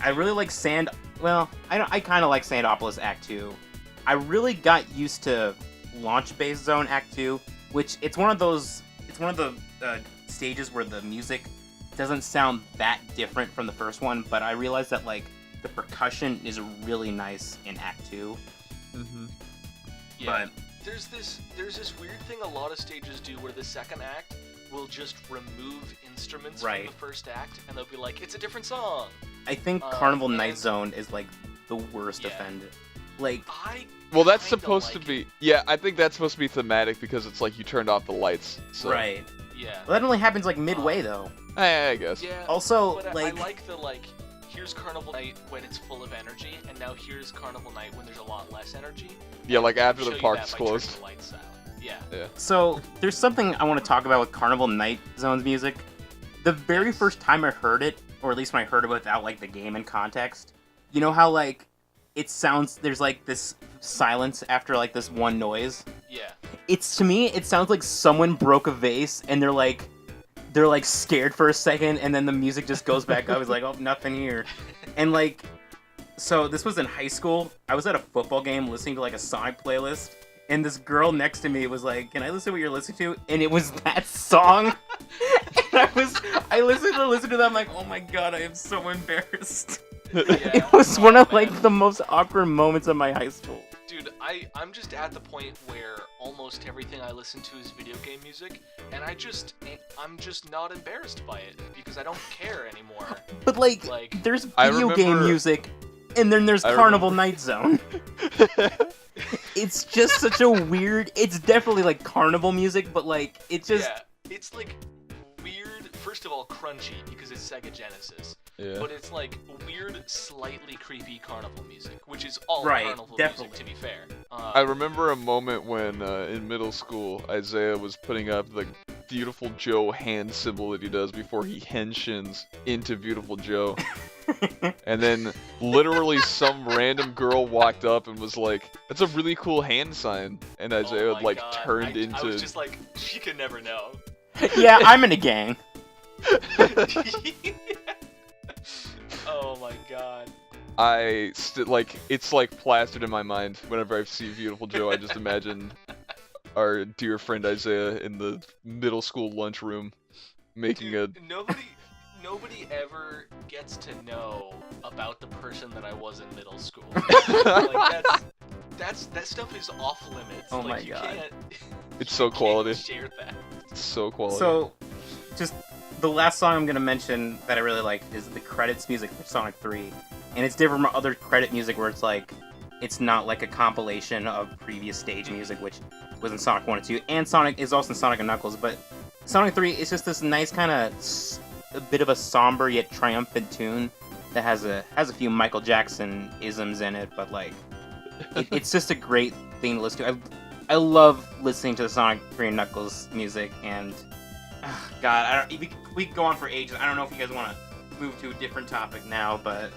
I really like Sand... Well, I kind of like Sandopolis Act 2. I really got used to Launch-Based Zone Act 2, which it's one of those... It's one of the stages where the music doesn't sound that different from the first one, but I realized that the percussion is really nice in Act 2. Mm-hmm. Yeah. But there's this weird thing a lot of stages do where the second act will just remove instruments from the first act, and they'll be like, it's a different song. I think Carnival Night Zone is the worst offended. Well, that's supposed to be... Yeah, I think that's supposed to be thematic because it's like you turned off the lights. So. Right. Yeah. Well, that only happens midway though. I guess. Yeah. Also, but I like the here's Carnival Night when it's full of energy, and now here's Carnival Night when there's a lot less energy. Yeah, like after Show the you park's that by turning closed. the lights out. Yeah. So there's something I want to talk about with Carnival Night Zone's music. The very first time I heard it, or at least when I heard it without like the game in context, you know how like it sounds, there's like this silence after like this one noise? Yeah. It's, to me, it sounds like someone broke a vase and they're like scared for a second, and then the music just goes back up. It's like, oh, nothing here. And like, so this was in high school. I was at a football game listening to like a Sonic playlist, and this girl next to me was like, "Can I listen to what you're listening to?" And it was that song. And I listened to that. I'm like, oh my god, I am so embarrassed. Yeah. It was one of like the most awkward moments of my high school. Dude, I'm just at the point where almost everything I listen to is video game music, and I'm just not embarrassed by it because I don't care anymore. But like there's video game music, and then there's Carnival Night Zone. It's just such a weird. It's definitely like carnival music, but like it's just. Yeah, it's like weird. First of all, crunchy because it's Sega Genesis. Yeah. But it's like weird, slightly creepy carnival music, which is all right, carnival definitely. music, to be fair. I remember a moment when in middle school, Isaiah was putting up the Beautiful Joe hand symbol that he does before he henshins into Beautiful Joe. And then literally some random girl walked up and was like, "That's a really cool hand sign." And Isaiah oh my God. turned I into... was just like, she could never know. Yeah, I'm in a gang. Oh my god. It's like plastered in my mind. Whenever I see Beautiful Joe, I just imagine our dear friend Isaiah in the middle school lunchroom making Dude, nobody ever gets to know about the person that I was in middle school. Like that stuff is off limits. Oh like, my you God. Can't, It's so you quality. can't share that. It's so quality. So, just the last song I'm gonna mention that I really like is the credits music for Sonic 3, and it's different from other credit music where it's like, it's not like a compilation of previous stage music, which was in Sonic 1 and 2, and Sonic is also in Sonic and Knuckles, but Sonic 3 is just this nice kind of a bit of a somber yet triumphant tune that has a few Michael Jackson isms in it, but like it's just a great thing to listen to. I love listening to the Sonic 3 and Knuckles music, and God, we could go on for ages. I don't know if you guys want to move to a different topic now, but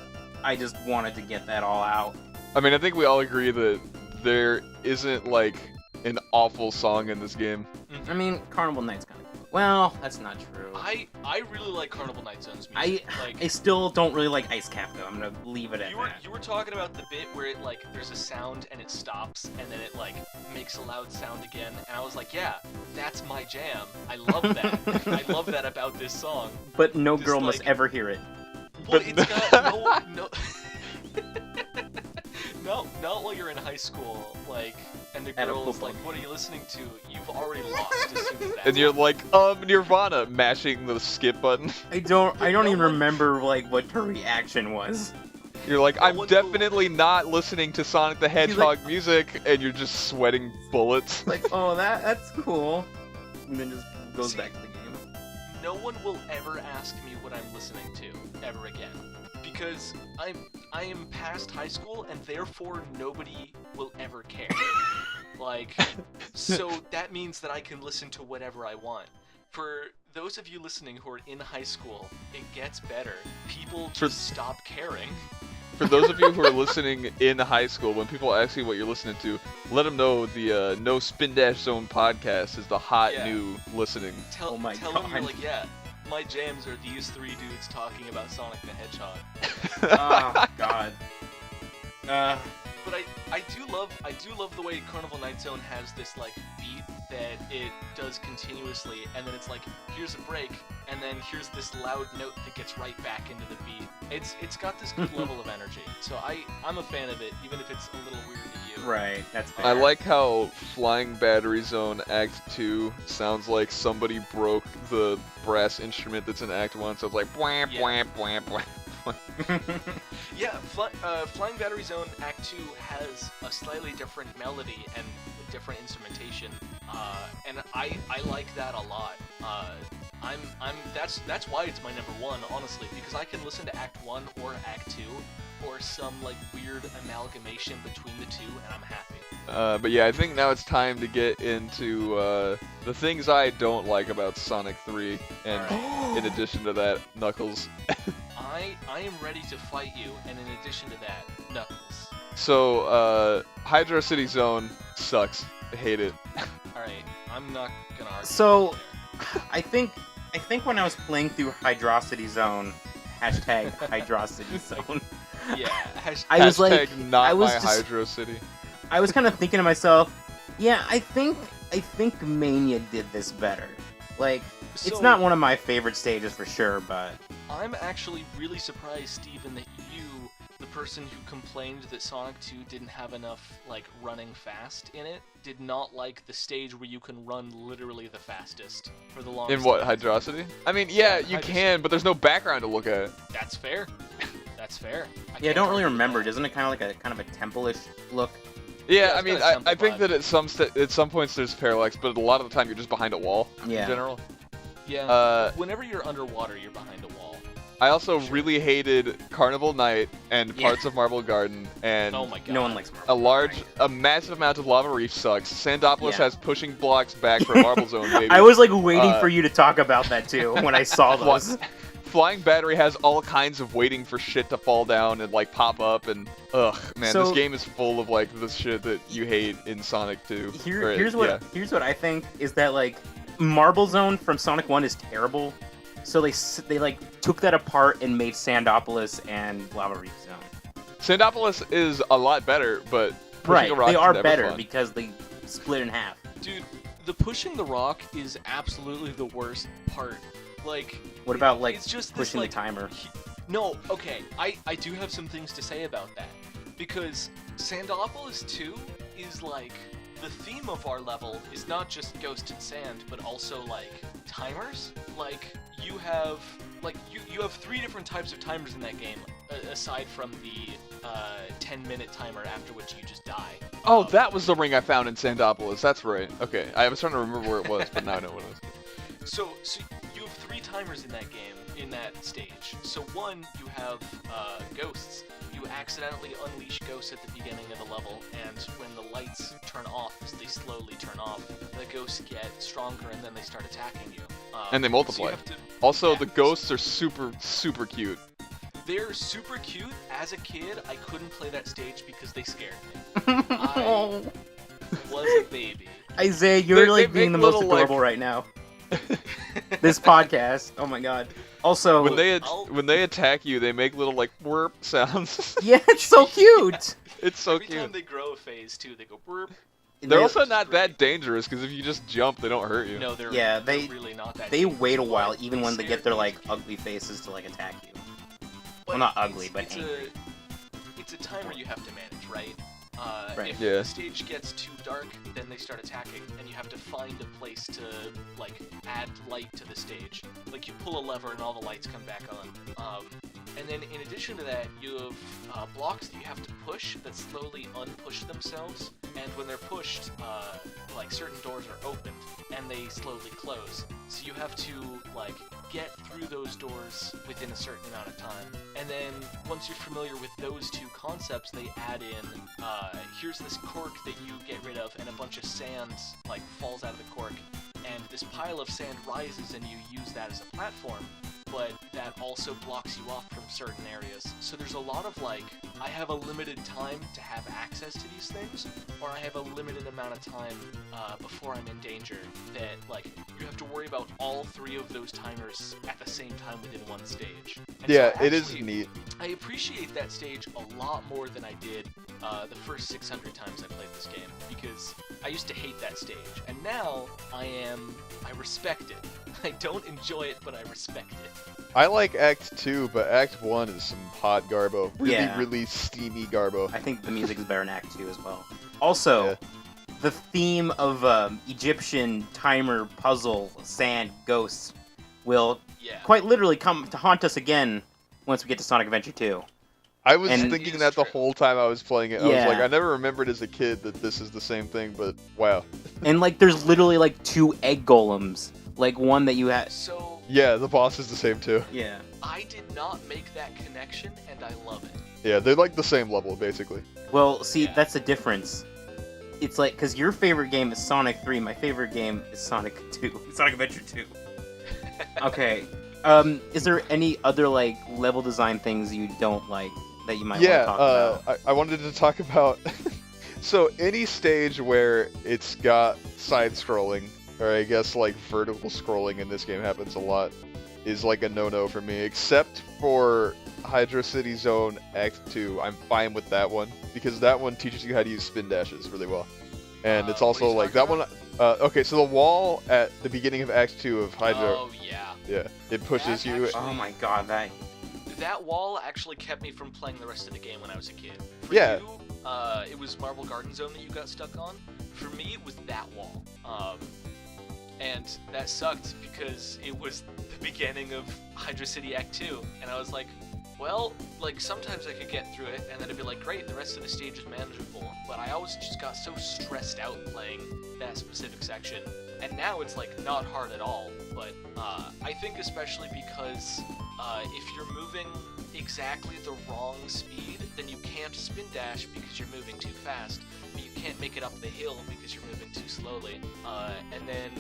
I just wanted to get that all out. I mean, I think we all agree that there isn't like an awful song in this game. I mean, Carnival Night's kind of cool. Well, that's not true. I really like Carnival Night Zone's music. I still don't really like Ice Cap though. I'm gonna leave it at that. You were talking about the bit where it like there's a sound and it stops and then it like makes a loud sound again, and I was like, yeah, that's my jam. I love that. I love that about this song. But no Just, girl like- must ever hear it. Well, it's got no. No, not while you're in high school, like, and the At a girl's football like, "What are you listening to?" You've already lost as soon as that. And you're like, Nirvana, mashing the skip button. I don't no even one- remember like what her reaction was. You're like, No I'm one definitely not listening to Sonic the Hedgehog music, and you're just sweating bullets. Like, oh, that's cool. And then just goes See, back to the game. No one will ever ask me what I'm listening to ever again, because I am past high school, and therefore nobody will ever care. Like, so that means that I can listen to whatever I want. For those of you listening who are in high school, it gets better. People just stop caring. For those of you who are listening in high school, when people ask you what you're listening to, let them know the No Spin Dash Zone podcast is the hot Yeah. new listening. Tell Oh my them you're God. like, yeah, my jams are these three dudes talking about Sonic the Hedgehog. Oh God. But I do love the way Carnival Night Zone has this like beat that it does continuously, and then it's like, here's a break, and then here's this loud note that gets right back into the beat. It's got this good level of energy, so I'm a fan of it, even if it's a little weird to you. Right, that's fair. I like how Flying Battery Zone Act 2 sounds like somebody broke the brass instrument that's in Act 1, so it's like bwah, Yeah. bwah, bwah, bwah. Yeah, Flying Battery Zone Act 2 has a slightly different melody and different instrumentation, and I like that a lot. That's why it's my number one, honestly, because I can listen to Act 1 or Act 2 or some like weird amalgamation between the two, and I'm happy. But yeah, I think now it's time to get into the things I don't like about Sonic 3, and in addition to that, Knuckles. I am ready to fight you, and in addition to that, Knuckles. So, Hydro City Zone sucks. I hate it. Alright, I'm not gonna argue. So, I think when I was playing through Hydrocity Zone, hashtag Hydrocity Zone. Yeah, I was like, not I was my just, Hydro City. I was kind of thinking to myself, yeah, I think Mania did this better. Like, it's not one of my favorite stages for sure, but I'm actually really surprised, Steven, that you, the person who complained that Sonic 2 didn't have enough, like, running fast in it, did not like the stage where you can run literally the fastest for the longest In what, time. Hydrocity? I mean, yeah, you can, but there's no background to look at. That's fair. That's fair. Yeah, I don't really remember. Doesn't it kind of like a kind of a temple-ish look? Yeah, I mean, I think that at some points there's parallax, but a lot of the time you're just behind a wall. Yeah. In general. Yeah. Whenever you're underwater, you're behind a wall. I also really hated Carnival Night and parts of Marble Garden, and Oh my god. No one likes Marble. a massive amount of Lava Reef sucks. Sandopolis has pushing blocks back for Marble Zone, baby. I was like waiting for you to talk about that too when I saw those. Flying Battery has all kinds of waiting for shit to fall down and like pop up, and ugh, man, So- this game is full of like the shit that you hate in Sonic 2. Here's what I think is that like Marble Zone from Sonic 1 is terrible. So they like took that apart and made Sandopolis and Lava Reef Zone. Sandopolis is a lot better, but Right, Pushing a Rock they is are never better fun. because they split in half. Dude, the pushing the rock is absolutely the worst part. Like, What about like it's just this, pushing like, the timer? No, okay, I do have some things to say about that. Because Sandopolis 2 is like, the theme of our level is not just Ghost and Sand, but also like timers. Like, you have three different types of timers in that game, aside from the 10-minute timer after which you just die. Oh, that was the ring I found in Sandopolis. That's right. Okay, I was trying to remember where it was, but now I know what it was. So you have three timers in that game, in that stage. So one, you have ghosts. You accidentally unleash ghosts at the beginning of the level, and when the lights turn off, as they slowly turn off, the ghosts get stronger and then they start attacking you. And they multiply. Also, the ghosts are super, super cute. They're super cute. As a kid, I couldn't play that stage because they scared me. I was a baby. Isaiah, you're They like being the make most little, adorable right now. This podcast. Oh my god. Also, When they attack you, they make little like "whirp" sounds. yeah, it's so cute. It's so Every cute. time they grow a phase too, they go burp. They're also not that dangerous because if you just jump, they don't hurt you. No, they're really not that. They dangerous. wait a while, But even when they get scared their me. like ugly faces to like attack you. But Well, not ugly, it's- but it's angry. It's a timer you have to manage, right? Right. If Yeah. the stage gets too dark, then they start attacking, and you have to find a place to like add light to the stage. Like you pull a lever and all the lights come back on. And then in addition to that, you have blocks that you have to push that slowly unpush themselves. And when they're pushed, like certain doors are opened and they slowly close. So you have to like get through those doors within a certain amount of time. And then once you're familiar with those two concepts, they add in here's this cork that you get rid of, and a bunch of sand like falls out of the cork, and this pile of sand rises, and you use that as a platform. But that also blocks you off from certain areas. So there's a lot of like, I have a limited time to have access to these things, or I have a limited amount of time before I'm in danger. That like you have to worry about all three of those timers at the same time within one stage. And so Yeah, it is actually, neat. I appreciate that stage a lot more than I did the first 600 times I played this game, because I used to hate that stage, and now I respect it. I don't enjoy it, but I respect it. I like Act 2, but Act 1 is some hot garbo. Really, Yeah. really steamy garbo. I think the music is better in Act 2 as well. Also, the theme of Egyptian timer puzzle sand ghosts will quite literally come to haunt us again once we get to Sonic Adventure 2. I was And- thinking that the whole time I was playing it. I Yeah. was like, I never remembered as a kid that this is the same thing, but wow. And like, there's literally like 2 egg golems. Like one that you had. So Yeah, the boss is the same too. Yeah. I did not make that connection, and I love it. Yeah, they're like the same level, basically. Well, see, Yeah. that's the difference. It's like, because your favorite game is Sonic 3, my favorite game is Sonic 2. Sonic Adventure 2. Okay. Is there any other, like, level design things you don't like that you might want to talk about? I wanted to talk about... So, any stage where it's got side-scrolling, or I guess, like, vertical scrolling in this game happens a lot, is, like, a no-no for me, except for Hydro City Zone Act 2. I'm fine with that one, because that one teaches you how to use spin dashes really well. And it's also, what are you like, that talking one... okay, so the wall at the beginning of Act 2 of Hydro... Oh, yeah. Yeah, it pushes That you... actually- Oh my god, That wall actually kept me from playing the rest of the game when I was a kid. For Yeah. you, it was Marble Garden Zone that you got stuck on. For me, it was that wall. And that sucked because it was the beginning of Hydro City Act 2. And I was like, well, like, sometimes I could get through it, and then it'd be like, great, the rest of the stage is manageable. But I always just got so stressed out playing that specific section. And now it's, like, not hard at all. But I think especially because if you're moving exactly the wrong speed, then you can't spin dash because you're moving too fast, but you can't make it up the hill because you're moving too slowly, and then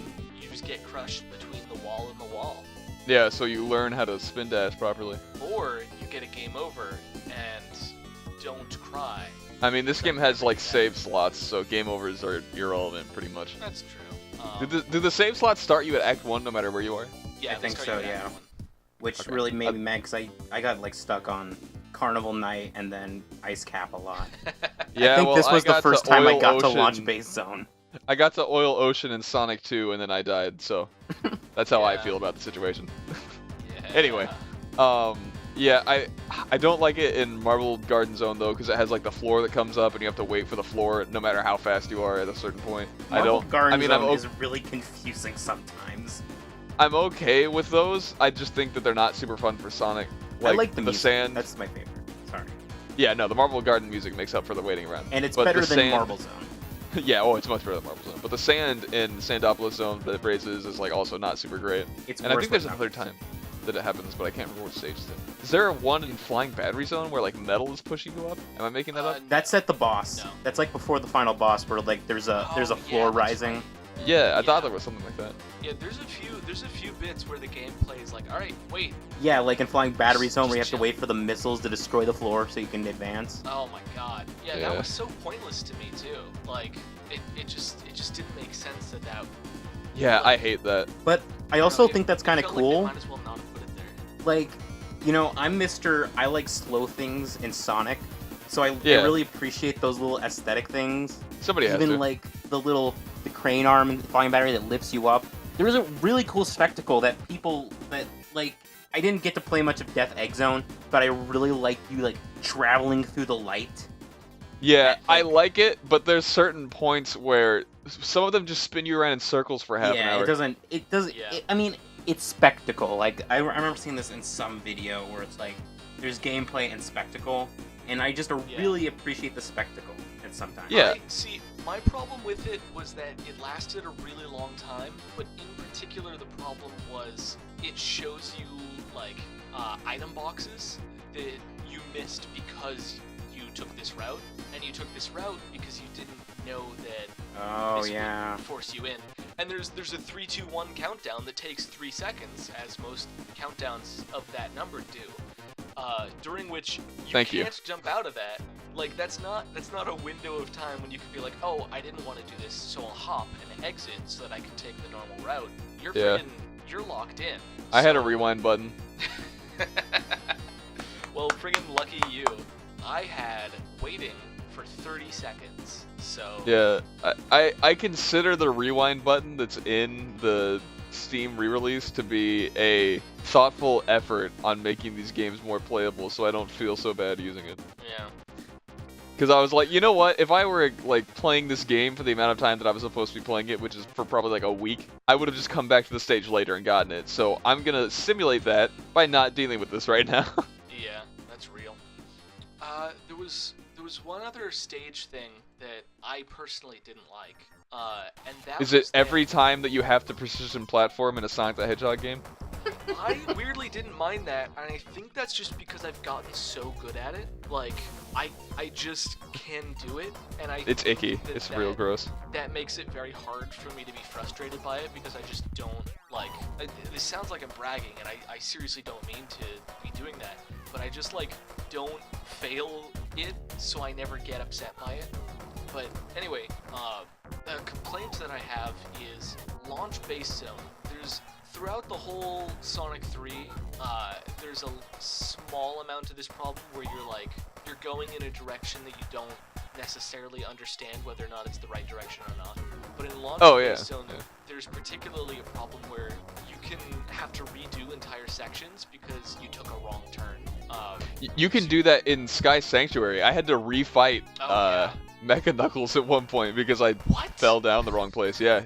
you just get crushed between the wall and the wall. Yeah, so you learn how to spin dash properly. Or you get a game over and don't cry. I mean, this game has, like, save slots, so game overs are irrelevant, pretty much. That's true. Do the save slots start you at Act 1 no matter where you are? Yeah, I they think start so, you at yeah. that one. which Okay. really made me mad because I got like stuck on Carnival Night and then Ice Cap a lot. Yeah, I think well, this was the got first to time I Oil got to Ocean. launch Base Zone. I got to Oil Ocean in Sonic 2, and then I died, so that's how I Yeah. feel about the situation. Yeah. Anyway, yeah, I don't like it in Marble Garden Zone, though, because it has, like, the floor that comes up, and you have to wait for the floor no matter how fast you are at a certain point. Marble Garden I mean, Zone is really confusing sometimes. I'm okay with those. I just think that they're not super fun for Sonic. I like the the music. sand. That's my favorite. Sorry. Yeah, no, the Marble Garden music makes up for the waiting around. And it's But better the than sand- Marble Zone. Yeah, oh, it's much better than Marble Zone. But the sand in Sandopolis Zone that it raises is, like, also not super great. It's And I worse think there's than another Marble time that it happens, but I can't remember what stage it's in. Is there one in Flying Battery Zone where, like, metal is pushing you up? Am I making that up? That's at the boss. No. That's like before the final boss, where like there's a Oh, floor yeah, that's rising. right. Yeah, I thought yeah. there was something like that. Yeah, there's a few bits where the gameplay is like, all right, wait, Yeah, like in Flying Battery Zone, where you have Just to chill. wait for the missiles to destroy the floor so you can advance. oh my god, yeah, Yeah. that was so pointless to me too. Like, it just didn't make sense that. Yeah, I hate that. But I also think that's kind of felt like they cool. might as well not have put it there. Like, you know, I like slow things in Sonic, so I Yeah. really appreciate those little aesthetic things. Somebody has Even to. like the crane arm and Flying Battery that lifts you up. There was a really cool spectacle that like I didn't get to play much of Death Egg Zone, but I really like you like traveling through the light. Yeah, I like- like it, but there's certain points where some of them just spin you around in circles for half an Yeah, hour. it doesn't. Yeah. I mean, it's spectacle. Like I remember seeing this in some video where it's like there's gameplay and spectacle, and I just Yeah. really appreciate the spectacle at sometimes. Yeah. See, my problem with it was that it lasted a really long time, but in particular, the problem was it shows you like item boxes that you missed because you took this route, and you took this route because you didn't know that Oh this yeah. would force you in. And there's a 3, 2, 1 countdown that takes 3 seconds, as most countdowns of that number do. During which you Thank you. can't jump out of that. Like that's not a window of time when you can be like, oh, I didn't want to do this, so I'll hop and exit so that I can take the normal route. Yeah. You're locked in. I had a So- rewind button. Well, friggin' lucky you. I had waiting for 30 seconds. So Yeah, I consider the rewind button that's in the Steam re-release to be a thoughtful effort on making these games more playable, so I don't feel so bad using it. yeah. Because I was like, you know what? If I were like playing this game for the amount of time that I was supposed to be playing it, which is for probably like a week, I would have just come back to the stage later and gotten it. So I'm gonna simulate that by not dealing with this right now. Yeah, that's real. There was one other stage thing that I personally didn't like. And that Is was it every time that you have to precision platform in a Sonic the Hedgehog game? I weirdly didn't mind that, and I think that's just because I've gotten so good at it. Like, I just can do it, and It's icky. It's real gross. That makes it very hard for me to be frustrated by it, because I just don't, like, this sounds like I'm bragging, and I seriously don't mean to be doing that, but I just, like, don't fail it, so I never get upset by it. But anyway, a complaint that I have is launch base zone. Throughout the whole Sonic 3, there's a small amount of this problem where you're going in a direction that you don't necessarily understand whether or not it's the right direction or not. But in launch base zone, there's particularly a problem where you can have to redo entire sections because you took a wrong turn. You can do that in Sky Sanctuary. I had to refight Mecha Knuckles at one point because I fell down the wrong place. Yeah.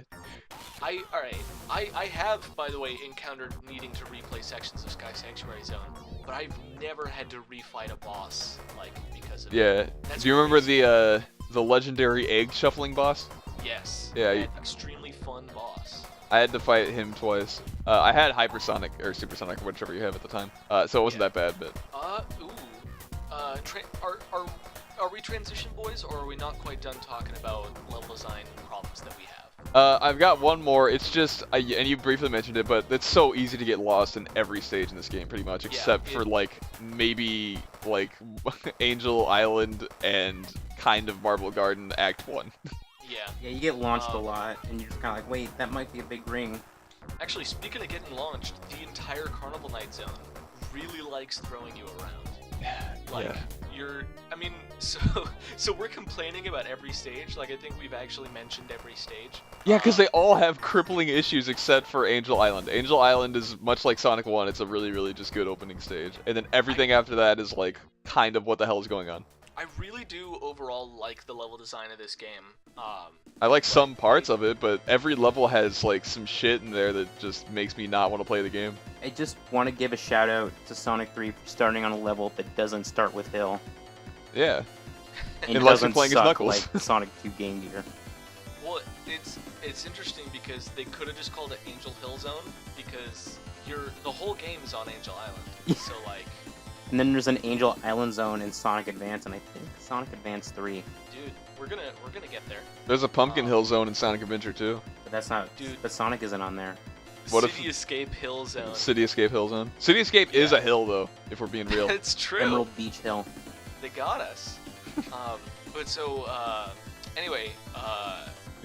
I have, by the way, encountered needing to replay sections of Sky Sanctuary Zone, but I've never had to refight a boss, like, because of it. That's do you remember the legendary egg shuffling boss? Yes. Yeah. Extremely fun boss. I had to fight him twice. I had Hypersonic, or Supersonic, whichever you have at the time, so it wasn't that bad, but... Are we transition boys, or are we not quite done talking about level design problems that we have? I've got one more. It's just, and you briefly mentioned it, but it's so easy to get lost in every stage in this game, pretty much, except for, like, maybe, like, Angel Island and kind of Marble Garden Act 1. Yeah. Yeah, you get launched a lot, and you're just kind of like, wait, that might be a big ring. Actually, speaking of getting launched, the entire Carnival Night Zone really likes throwing you around. Like, so we're complaining about every stage. Like, I think we've actually mentioned every stage. Yeah, because they all have crippling issues except for Angel Island. Angel Island is much like Sonic 1. It's a really, really just good opening stage. And then everything after that is, like, kind of what the hell is going on. I really do overall like the level design of this game. I like some parts of it, but every level has, like, some shit in there that just makes me not want to play the game. I just want to give a shout out to Sonic 3 for starting on a level that doesn't start with Hill. Yeah. And Unless you're doesn't playing as suck Knuckles. like Sonic 2 Game Gear. Well, it's interesting because they could have just called it Angel Hill Zone, because the whole game is on Angel Island. So, like... And then there's an Angel Island zone in Sonic Advance, and I think Sonic Advance 3. Dude, we're gonna get there. There's a Pumpkin Hill Zone in Sonic Adventure too. But that's not... Dude. But Sonic isn't on there. What City Escape Hill Zone. City Escape Hill Zone. City Escape is a hill, though, if we're being real. It's true. Emerald Beach Hill. They got us. But so, anyway,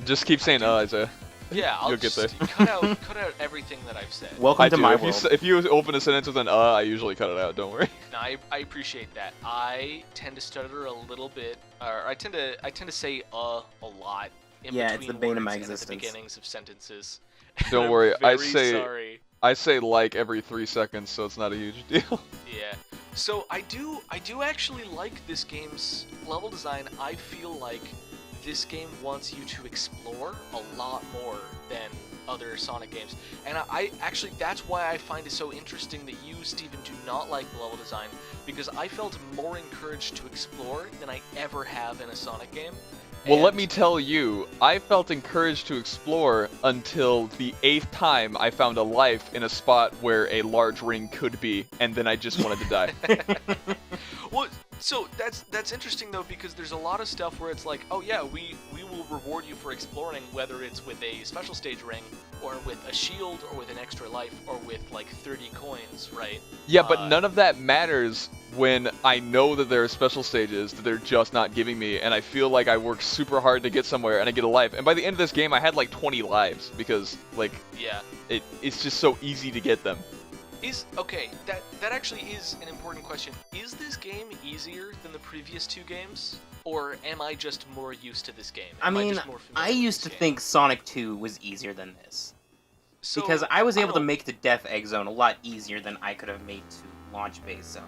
Just keep saying Isaiah. Yeah, I'll You'll get there. cut out everything that I've said. Welcome to my world. If you open a sentence with an I usually cut it out, don't worry. No, I appreciate that. I tend to stutter a little bit, or I tend to say a lot in yeah, between it's the bane of my words and existence. at the beginnings of sentences. Don't worry, Sorry. I say like every 3 seconds, so it's not a huge deal. Yeah. So I do actually like this game's level design. I feel like this game wants you to explore a lot more than other Sonic games. And I actually, that's why I find it so interesting that you, Steven, do not like the level design, because I felt more encouraged to explore than I ever have in a Sonic game. Well, let me tell you, I felt encouraged to explore until the 8th time I found a life in a spot where a large ring could be, and then I just wanted to die. Well, so that's interesting though, because there's a lot of stuff where it's like, oh yeah, we will reward you for exploring, whether it's with a special stage ring, or with a shield, or with an extra life, or with like 30 coins, right? Yeah, but none of that matters when I know that there are special stages that they're just not giving me, and I feel like I work super hard to get somewhere and I get a life. And by the end of this game, I had like 20 lives because, like, yeah, it's just so easy to get them. Okay, that actually is an important question. Is this game easier than the previous 2 games? Or am I just more used to this game? I mean, I used to think Sonic 2 was easier than this. So, because I was able to make the Death Egg Zone a lot easier than I could have made to Launch Base Zone.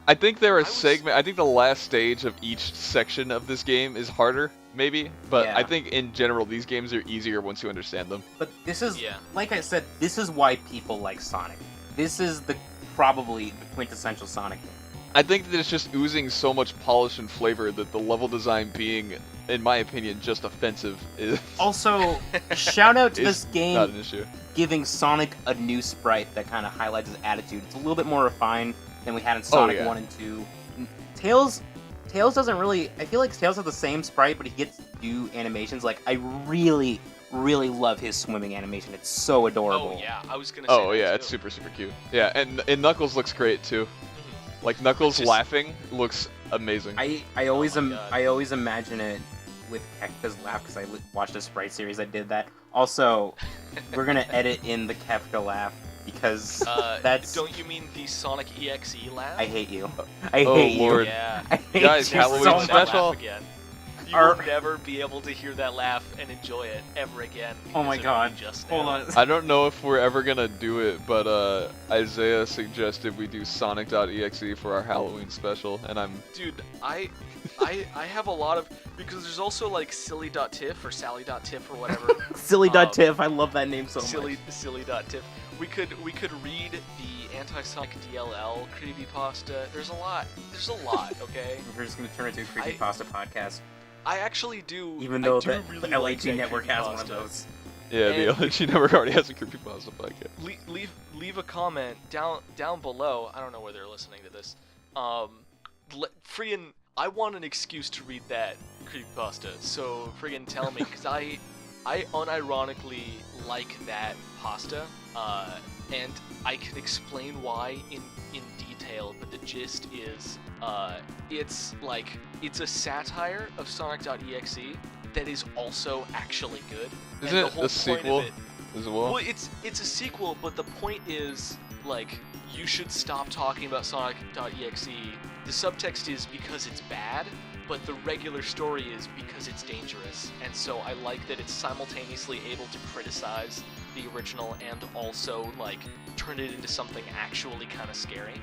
I think I think the last stage of each section of this game is harder, maybe. But yeah. I think in general, these games are easier once you understand them. But this is, like I said, this is why people like Sonic. This is probably the quintessential Sonic game. I think that it's just oozing so much polish and flavor that the level design being, in my opinion, just offensive is... Also, shout out to this game. Not an issue. giving Sonic a new sprite that kind of highlights his attitude. It's a little bit more refined than we had in Sonic 1 and 2. Tails doesn't really... I feel like Tails has the same sprite, but he gets new animations. Like, I really love his swimming animation. It's so adorable. Oh, yeah. I was going to say that, too. It's super cute. Yeah, and Knuckles looks great, too. Like, Knuckles laughing looks amazing. I always imagine it with Kefka's laugh, because I watched a sprite series that did that. Also, we're going to edit in the Kefka laugh, because that's... Don't you mean the Sonic EXE laugh? I hate you. I hate Lord. you. Yeah. I hate Guys, you Halloween so special. much. Again. You will never be able to hear that laugh and enjoy it ever again. Oh my god. Hold on. I don't know if we're ever gonna do it, but Isaiah suggested we do Sonic.exe for our Halloween special, and I'm... Dude, I have a lot of... Because there's also like silly.tiff or sally.tiff or whatever. Silly.tiff, I love that name so much. Silly.tiff. We could read the Anti-Sonic DLL creepypasta. There's a lot, okay? We're just gonna turn it into a creepypasta podcast. I actually do. Even though the LAG network has one of those. Yeah, the LAG network already has a creepypasta podcast. Leave a comment down below. I don't know where they're listening to this. Friggin', I want an excuse to read that creepypasta. So friggin' tell me, because I unironically like that pasta, and I can explain why in detail, but the gist is, it's a satire of Sonic.exe that is also actually good. Isn't it a sequel as well? Well, it's a sequel, but the point is, like, you should stop talking about Sonic.exe. The subtext is because it's bad, but the regular story is because it's dangerous. And so I like that it's simultaneously able to criticize the original and also, like, turn it into something actually kind of scary.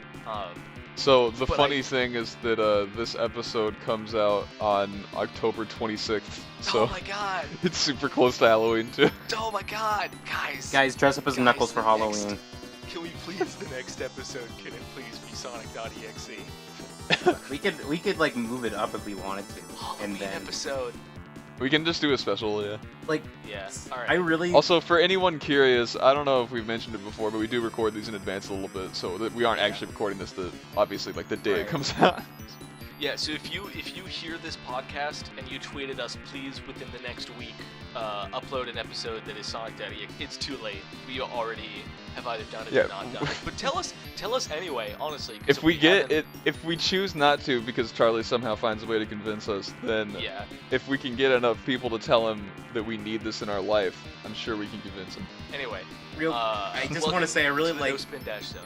So the funny thing is that this episode comes out on October 26th. So oh my god! It's super close to Halloween too. Oh my god, guys! Guys, dress up as Knuckles for Halloween. Can we please, the next episode, can it please be Sonic.exe? we could like move it up if we wanted to. Halloween and then episode. We can just do a special, yeah. Like, yeah, alright. I really... Also, for anyone curious, I don't know if we've mentioned it before, but we do record these in advance a little bit, so that we aren't actually recording this obviously, like, the day it comes out. Yeah, so if you hear this podcast and you tweeted us, please, within the next week, upload an episode that is Sonic.exe. It's too late. We already have either done it or not done it. But tell us anyway, honestly. If if we choose not to, because Charlie somehow finds a way to convince us, then if we can get enough people to tell him that we need this in our life, I'm sure we can convince him. Anyway, I just want to say I really like No Spin Dash Zone.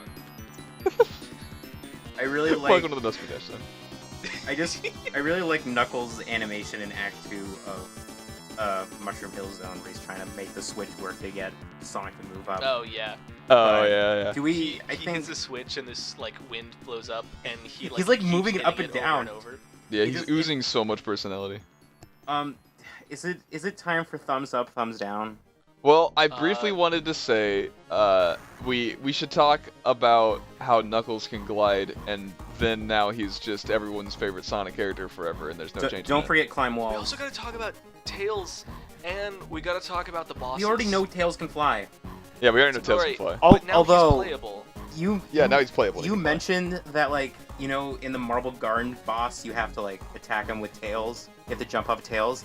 I really like. Welcome to the No Spin Dash Zone. I really like Knuckles' animation in Act 2 of Mushroom Hill Zone, where he's trying to make the switch work to get Sonic to move up. Oh yeah. Oh yeah. Do he hits the switch and this like wind blows up and he's like moving it up and down. Over. Yeah, he's oozing so much personality. Is it time for thumbs up, thumbs down? Well, I briefly wanted to say, we should talk about how Knuckles can glide, and then now he's just everyone's favorite Sonic character forever, and there's no change. Don't forget climb walls. We also gotta talk about Tails, and we gotta talk about the bosses. We already know Tails can fly. Yeah, we already know Tails can fly. But now Although he's playable. Now he's playable. You mentioned that, like, you know, in the Marble Garden boss, you have to like attack him with Tails. You have to jump off Tails.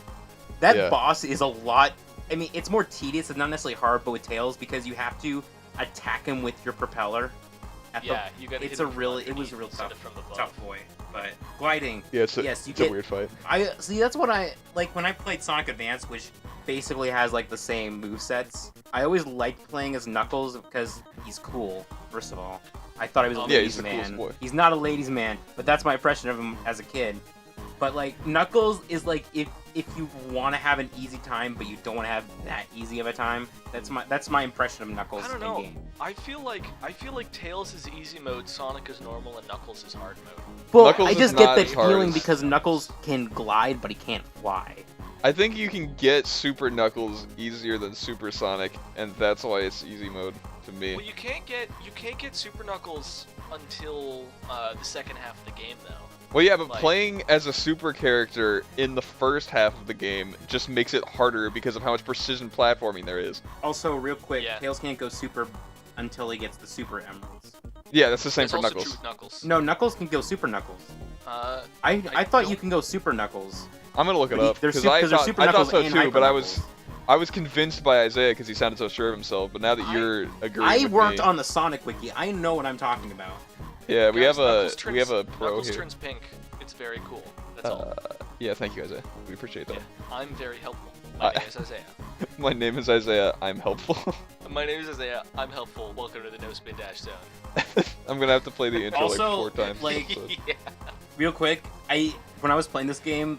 That boss is a lot. I mean, it's more tedious. It's not necessarily hard, but with Tails, because you have to attack him with your propeller. You got. It was a real tough boy. But gliding. Yeah, it's a weird fight. That's what I like when I played Sonic Advance, which basically has like the same movesets. I always liked playing as Knuckles because he's cool. First of all, I thought he was a ladies' man. He's not a ladies' man, but that's my impression of him as a kid. But like Knuckles is like if you want to have an easy time, but you don't want to have that easy of a time. That's my impression of Knuckles. I don't know. In-game. I feel like Tails is easy mode, Sonic is normal, and Knuckles is hard mode. Well, Knuckles I just is get not that as hard feeling as- because Knuckles can glide, but he can't fly. I think you can get Super Knuckles easier than Super Sonic, and that's why it's easy mode to me. Well, you can't get Super Knuckles until the second half of the game, though. Well, yeah, but Like- playing as a super character in the first half of the game just makes it harder because of how much precision platforming there is. Also, real quick, Yeah. Tails can't go super until he gets the super emeralds. Yeah, that's the same That's for also Knuckles. true with Knuckles. No, Knuckles can go super Knuckles. I thought you don't- can go super Knuckles. I'm gonna look it But up there's because su- I 'cause there's thought Super I thought Knuckles so and too, Hyper but Knuckles. I was convinced by Isaiah because he sounded so sure of himself. But now that you're agreeing I with worked me, on the Sonic Wiki. I know what I'm talking about. yeah, we Guys, have a pro Knuckles here. turns pink. It's very cool. That's all. Yeah, thank you, Isaiah. We appreciate that. Yeah, I'm very helpful. My name is Isaiah. My name is Isaiah. I'm helpful. My name is Isaiah. I'm helpful. Welcome to the No Spin Dash Zone. I'm gonna have to play the intro Also, like 4 times. like- so- Yeah. Real quick, when I was playing this game,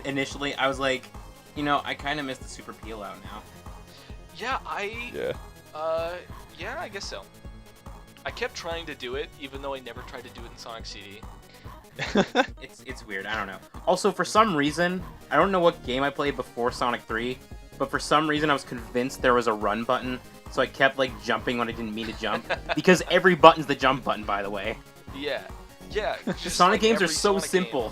initially I was like, I kind of miss the super peel out now. Yeah, yeah. yeah, I guess so. I kept trying to do it, even though I never tried to do it in Sonic CD. It's weird. I don't know. Also, for some reason, I don't know what game I played before Sonic 3, but for some reason I was convinced there was a run button, so I kept like jumping when I didn't mean to jump. Because every button's the jump button, by the way. Yeah, yeah. Just Sonic like games are every so Sonic simple.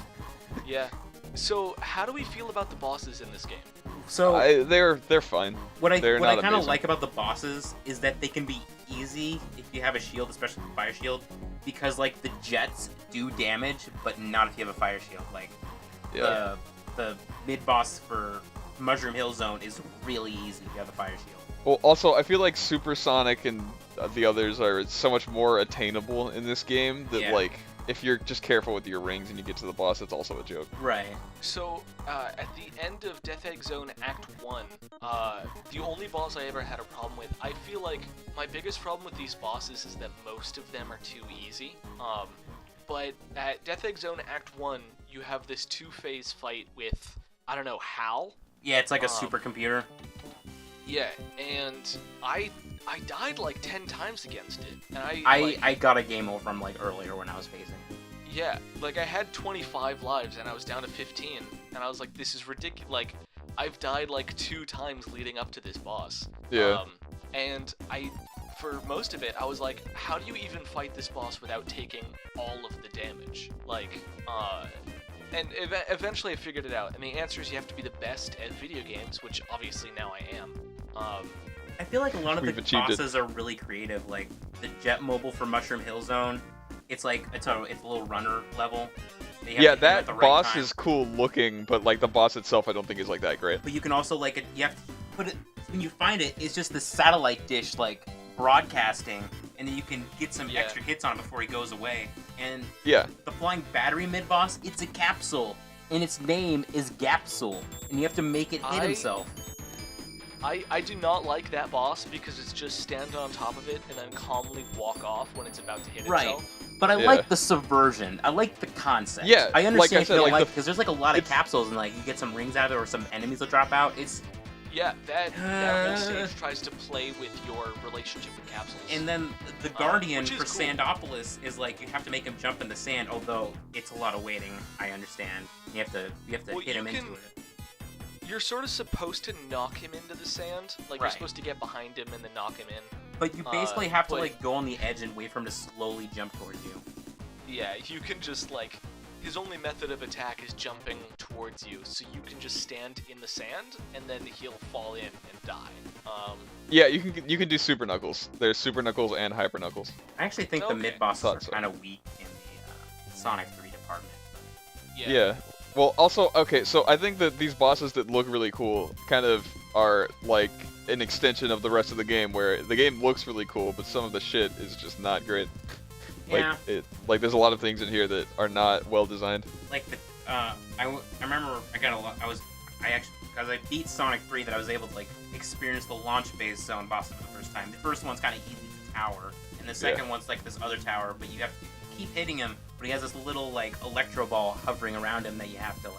game. Yeah. So, how do we feel about the bosses in this game? So they're fine. what I they're not kind of amazing. like about the bosses is that they can be easy if you have a shield, especially the fire shield, because like the jets do damage, but not if you have a fire shield. Like Yeah. the mid boss for Mushroom Hill Zone is really easy if you have a fire shield. Well, also, I feel like Super Sonic and the others are so much more attainable in this game that, Yeah. like, if you're just careful with your rings and you get to the boss, it's also a joke. Right. So, at the end of Death Egg Zone Act 1, the only boss I ever had a problem with, I feel like my biggest problem with these bosses is that most of them are too easy. But at Death Egg Zone Act 1, you have this 2-phase fight with, I don't know, Hal? Yeah, it's like a supercomputer. Yeah, and I died like 10 times against it. And I got a game over from like earlier when I was facing. Yeah, like I had 25 lives and I was down to 15, and I was like, this is ridiculous. Like, I've died like 2 times leading up to this boss. Yeah. And for most of it, I was like, how do you even fight this boss without taking all of the damage? Like, and eventually I figured it out, and the answer is you have to be the best at video games, which obviously now I am. I feel like a lot of We've the achieved it. bosses are really creative. Like the Jet Mobile for Mushroom Hill Zone, it's a little runner level. that you have Yeah, to hit at that the right boss time. is cool looking, but, like, the boss itself I don't think is, like, that great. But you can also like you have to put it when you find it. It's just the satellite dish like broadcasting, and then you can get some Yeah. extra hits on it before he goes away. And Yeah. the flying battery mid boss, it's a capsule, and its name is Gapsule, and you have to make it hit himself. I do not like that boss because it's just stand on top of it and then calmly walk off when it's about to hit Right. itself. But I Yeah. like the subversion. I like the concept. Yeah, I like understand I if said, you don't like, like because there's like a lot of it's- capsules and like you get some rings out of it or some enemies will drop out. It's Yeah, that whole stage tries to play with your relationship with capsules. and then the Guardian which is for cool. Sandopolis is like you have to make him jump in the sand. Although it's a lot of waiting. I understand. You have to Well, hit you him into can- it. You're sort of supposed to knock him into the sand. Like, you're Right. supposed to get behind him and then knock him in. But you basically have to but- like go on the edge and wait for him to slowly jump towards you. Yeah, you can just, like... His only method of attack is jumping towards you, so you can just stand in the sand, and then he'll fall in and die. Yeah, you can do Super Knuckles. There's Super Knuckles and Hyper Knuckles. I actually think the Okay. mid bosses Thought are so. kind of weak in the Sonic 3 department. Yeah. Well, also, okay, so I think that these bosses that look really cool kind of are like an extension of the rest of the game, where the game looks really cool, but some of the shit is just not great. Like, Yeah. there's a lot of things in here that are not well designed. Like the I remember I got a lot. I actually because I beat Sonic 3 that I was able to like experience the launch phase zone bosses for the first time. The first one's kind of easy, it's a tower, and the second one's like this other tower, but you have to keep hitting him. But he has this little like electro ball hovering around him that you have to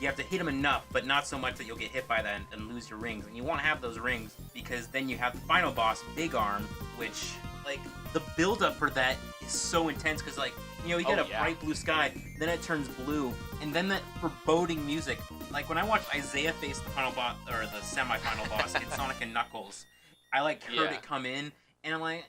you have to hit him enough, but not so much that you'll get hit by that and lose your rings. And you want to have those rings because then you have the final boss, Big Arm, which like the build up for that is so intense because like you get Oh, a yeah. bright blue sky, then it turns blue, and then that foreboding music. Like when I watched Isaiah face the final boss or the semi-final boss in Sonic and Knuckles, I like heard Yeah. it come in, and I'm like,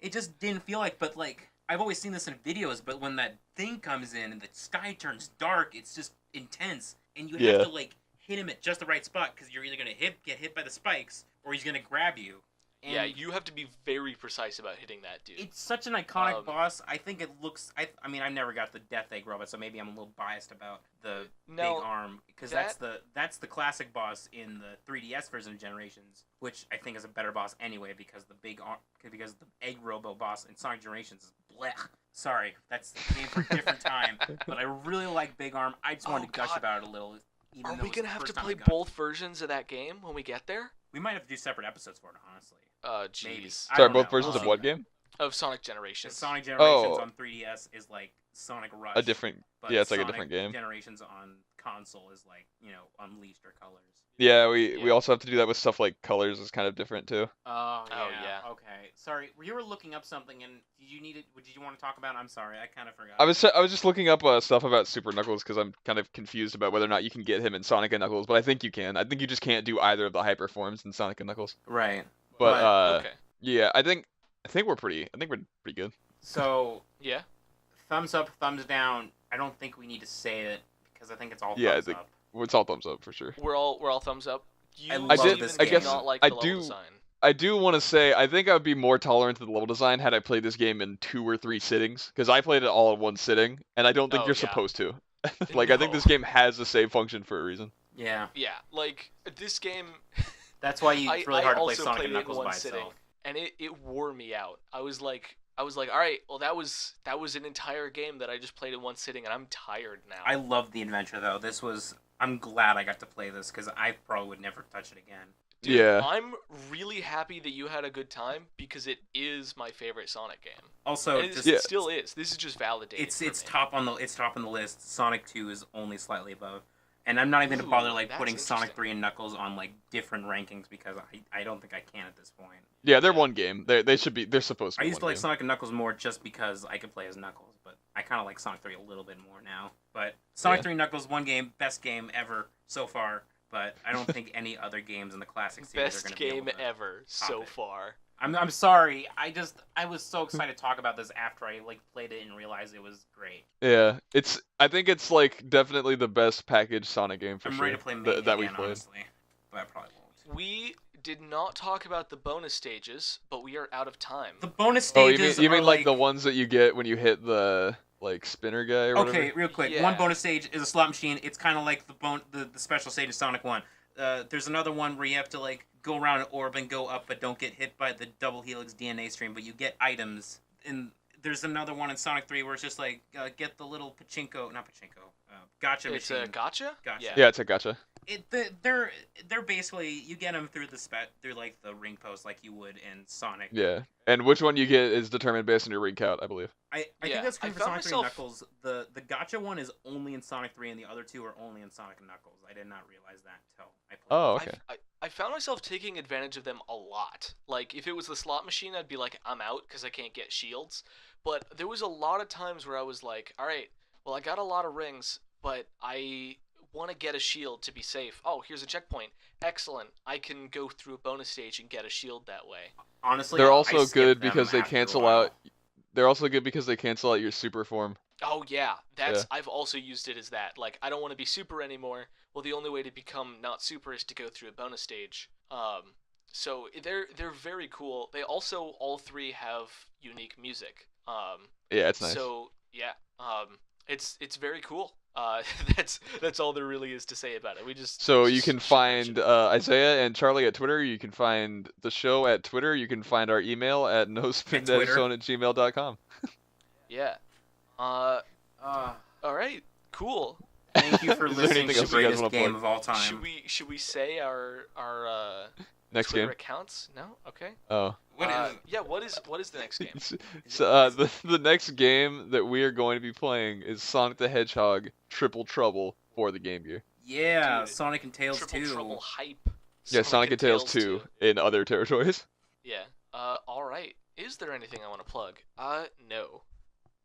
it just didn't feel like. But like I've always seen this in videos, but when that thing comes in and the sky turns dark, it's just intense, and you have to like hit him at just the right spot because you're either gonna get hit by the spikes or he's gonna grab you. And yeah, you have to be very precise about hitting that dude. It's such an iconic boss. I think it looks. I mean, I never got the Death Egg robot, so maybe I'm a little biased about the big arm because that's the classic boss in the 3DS version of Generations, which I think is a better boss anyway because the big arm because the Egg Robo boss in Sonic Generations is blech. Sorry, that's the game for a different time. But I really like Big Arm. I just wanted to gush about it a little. Are we gonna have to play both versions of that game when we get there? We might have to do separate episodes for it, honestly. Jeez. Sorry, both versions of what game? Of Sonic Generations. Sonic Generations on 3DS is like Sonic Rush. A different. Yeah, it's like a different game. Generations on console is like Unleashed or Colors. Yeah, we also have to do that with stuff like Colors is kind of different too. Oh yeah. Okay. Sorry, you were looking up something, and did you want to talk about it? I'm sorry, I kind of forgot. I was just looking up stuff about Super Knuckles because I'm kind of confused about whether or not you can get him in Sonic and Knuckles, but I think you can. I think you just can't do either of the hyper forms in Sonic and Knuckles. Right. But okay. Yeah, I think we're pretty good. So yeah. Thumbs up, thumbs down. I don't think we need to say it because I think it's all thumbs up. It's all thumbs up for sure. We're all thumbs up. I do want to say I think I would be more tolerant to the level design had I played this game in 2 or 3 sittings because I played it all in one sitting and I don't think you're supposed to. Like I think this game has a save function for a reason. Yeah. Yeah, like this game. That's why it's really hard to play Sonic and Knuckles by sitting, itself. And it wore me out. I was like, all right, well that was an entire game that I just played in one sitting, and I'm tired now. I love the adventure though. I'm glad I got to play this because I probably would never touch it again. Dude, yeah. I'm really happy that you had a good time because it is my favorite Sonic game. Also, it still is. This is just validated. It's top on the list. Sonic 2 is only slightly above. And I'm not even going to bother putting Sonic 3 and Knuckles on different rankings because I don't think I can at this point. Yeah, they're one game. They're supposed to be. I used to like Sonic and Knuckles more just because I could play as Knuckles, but I kind of like Sonic 3 a little bit more now. But Sonic 3 and Knuckles, one game, best game ever so far. But I don't think any other games in the classic series are going to be able to best game ever so far. I'm sorry. I was so excited to talk about this after I played it and realized it was great. Yeah, I think it's definitely the best packaged Sonic game for sure. I'm ready to play Mania that we again, played. honestly, but I probably won't. We did not talk about the bonus stages, but we are out of time. The bonus stages. You mean the ones that you get when you hit the spinner guy or whatever? Okay, real quick. Yeah. One bonus stage is a slot machine. It's kind of like the special stage in Sonic 1. There's another one where you have to go around an orb and go up, but don't get hit by the double helix DNA stream, but you get items. And there's another one in Sonic 3 where it's just get the little gotcha machine. It's a gotcha? Gotcha. Yeah, it's a gotcha. They're basically you get them through the ring post like you would in Sonic. Yeah, and which one you get is determined based on your ring count, I believe. I think that's true for Sonic 3 and Knuckles. The gotcha one is only in Sonic 3, and the other two are only in Sonic and Knuckles. I did not realize that until I played. Oh, okay. I found myself taking advantage of them a lot. If it was the slot machine, I'd be like, I'm out because I can't get shields. But there was a lot of times where I was like, all right, well, I got a lot of rings, but I want to get a shield to be safe. Oh, here's a checkpoint. Excellent. I can go through a bonus stage and get a shield that way. Honestly, they're also good because they cancel out. They're also good because they cancel out your super form. Oh yeah, I've also used it as that. I don't want to be super anymore. Well, the only way to become not super is to go through a bonus stage. So they're very cool. They also all three have unique music. Yeah, it's nice. So yeah, it's very cool. That's all there really is to say about it. You can find Isaiah and Charlie at Twitter. You can find the show at Twitter. You can find our email at nospin@gmail.com. Yeah. All right. Cool. Thank you for listening to the greatest game of all time. Should we say our next Twitter game accounts? No. Okay. Oh. What is the next game? The next game that we are going to be playing is Sonic the Hedgehog Triple Trouble for the Game Gear. Yeah, Dude, Sonic and Tails Triple 2. Trouble hype. Yeah, Sonic and Tails 2 in other territories. Yeah. All right. Is there anything I want to plug? No.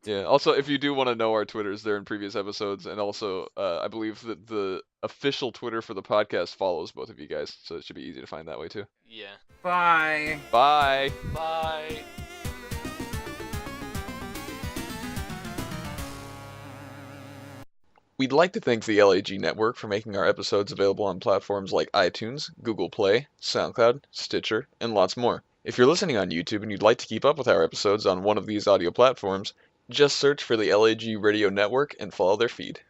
Yeah. Also, if you do want to know our Twitters, they're in previous episodes, and also, I believe that the official Twitter for the podcast follows both of you guys, so it should be easy to find that way too. Yeah. Bye. Bye. Bye. We'd like to thank the LAG Network for making our episodes available on platforms like iTunes, Google Play, SoundCloud, Stitcher, and lots more. If you're listening on YouTube and you'd like to keep up with our episodes on one of these audio platforms, just search for the LAG Radio Network and follow their feed.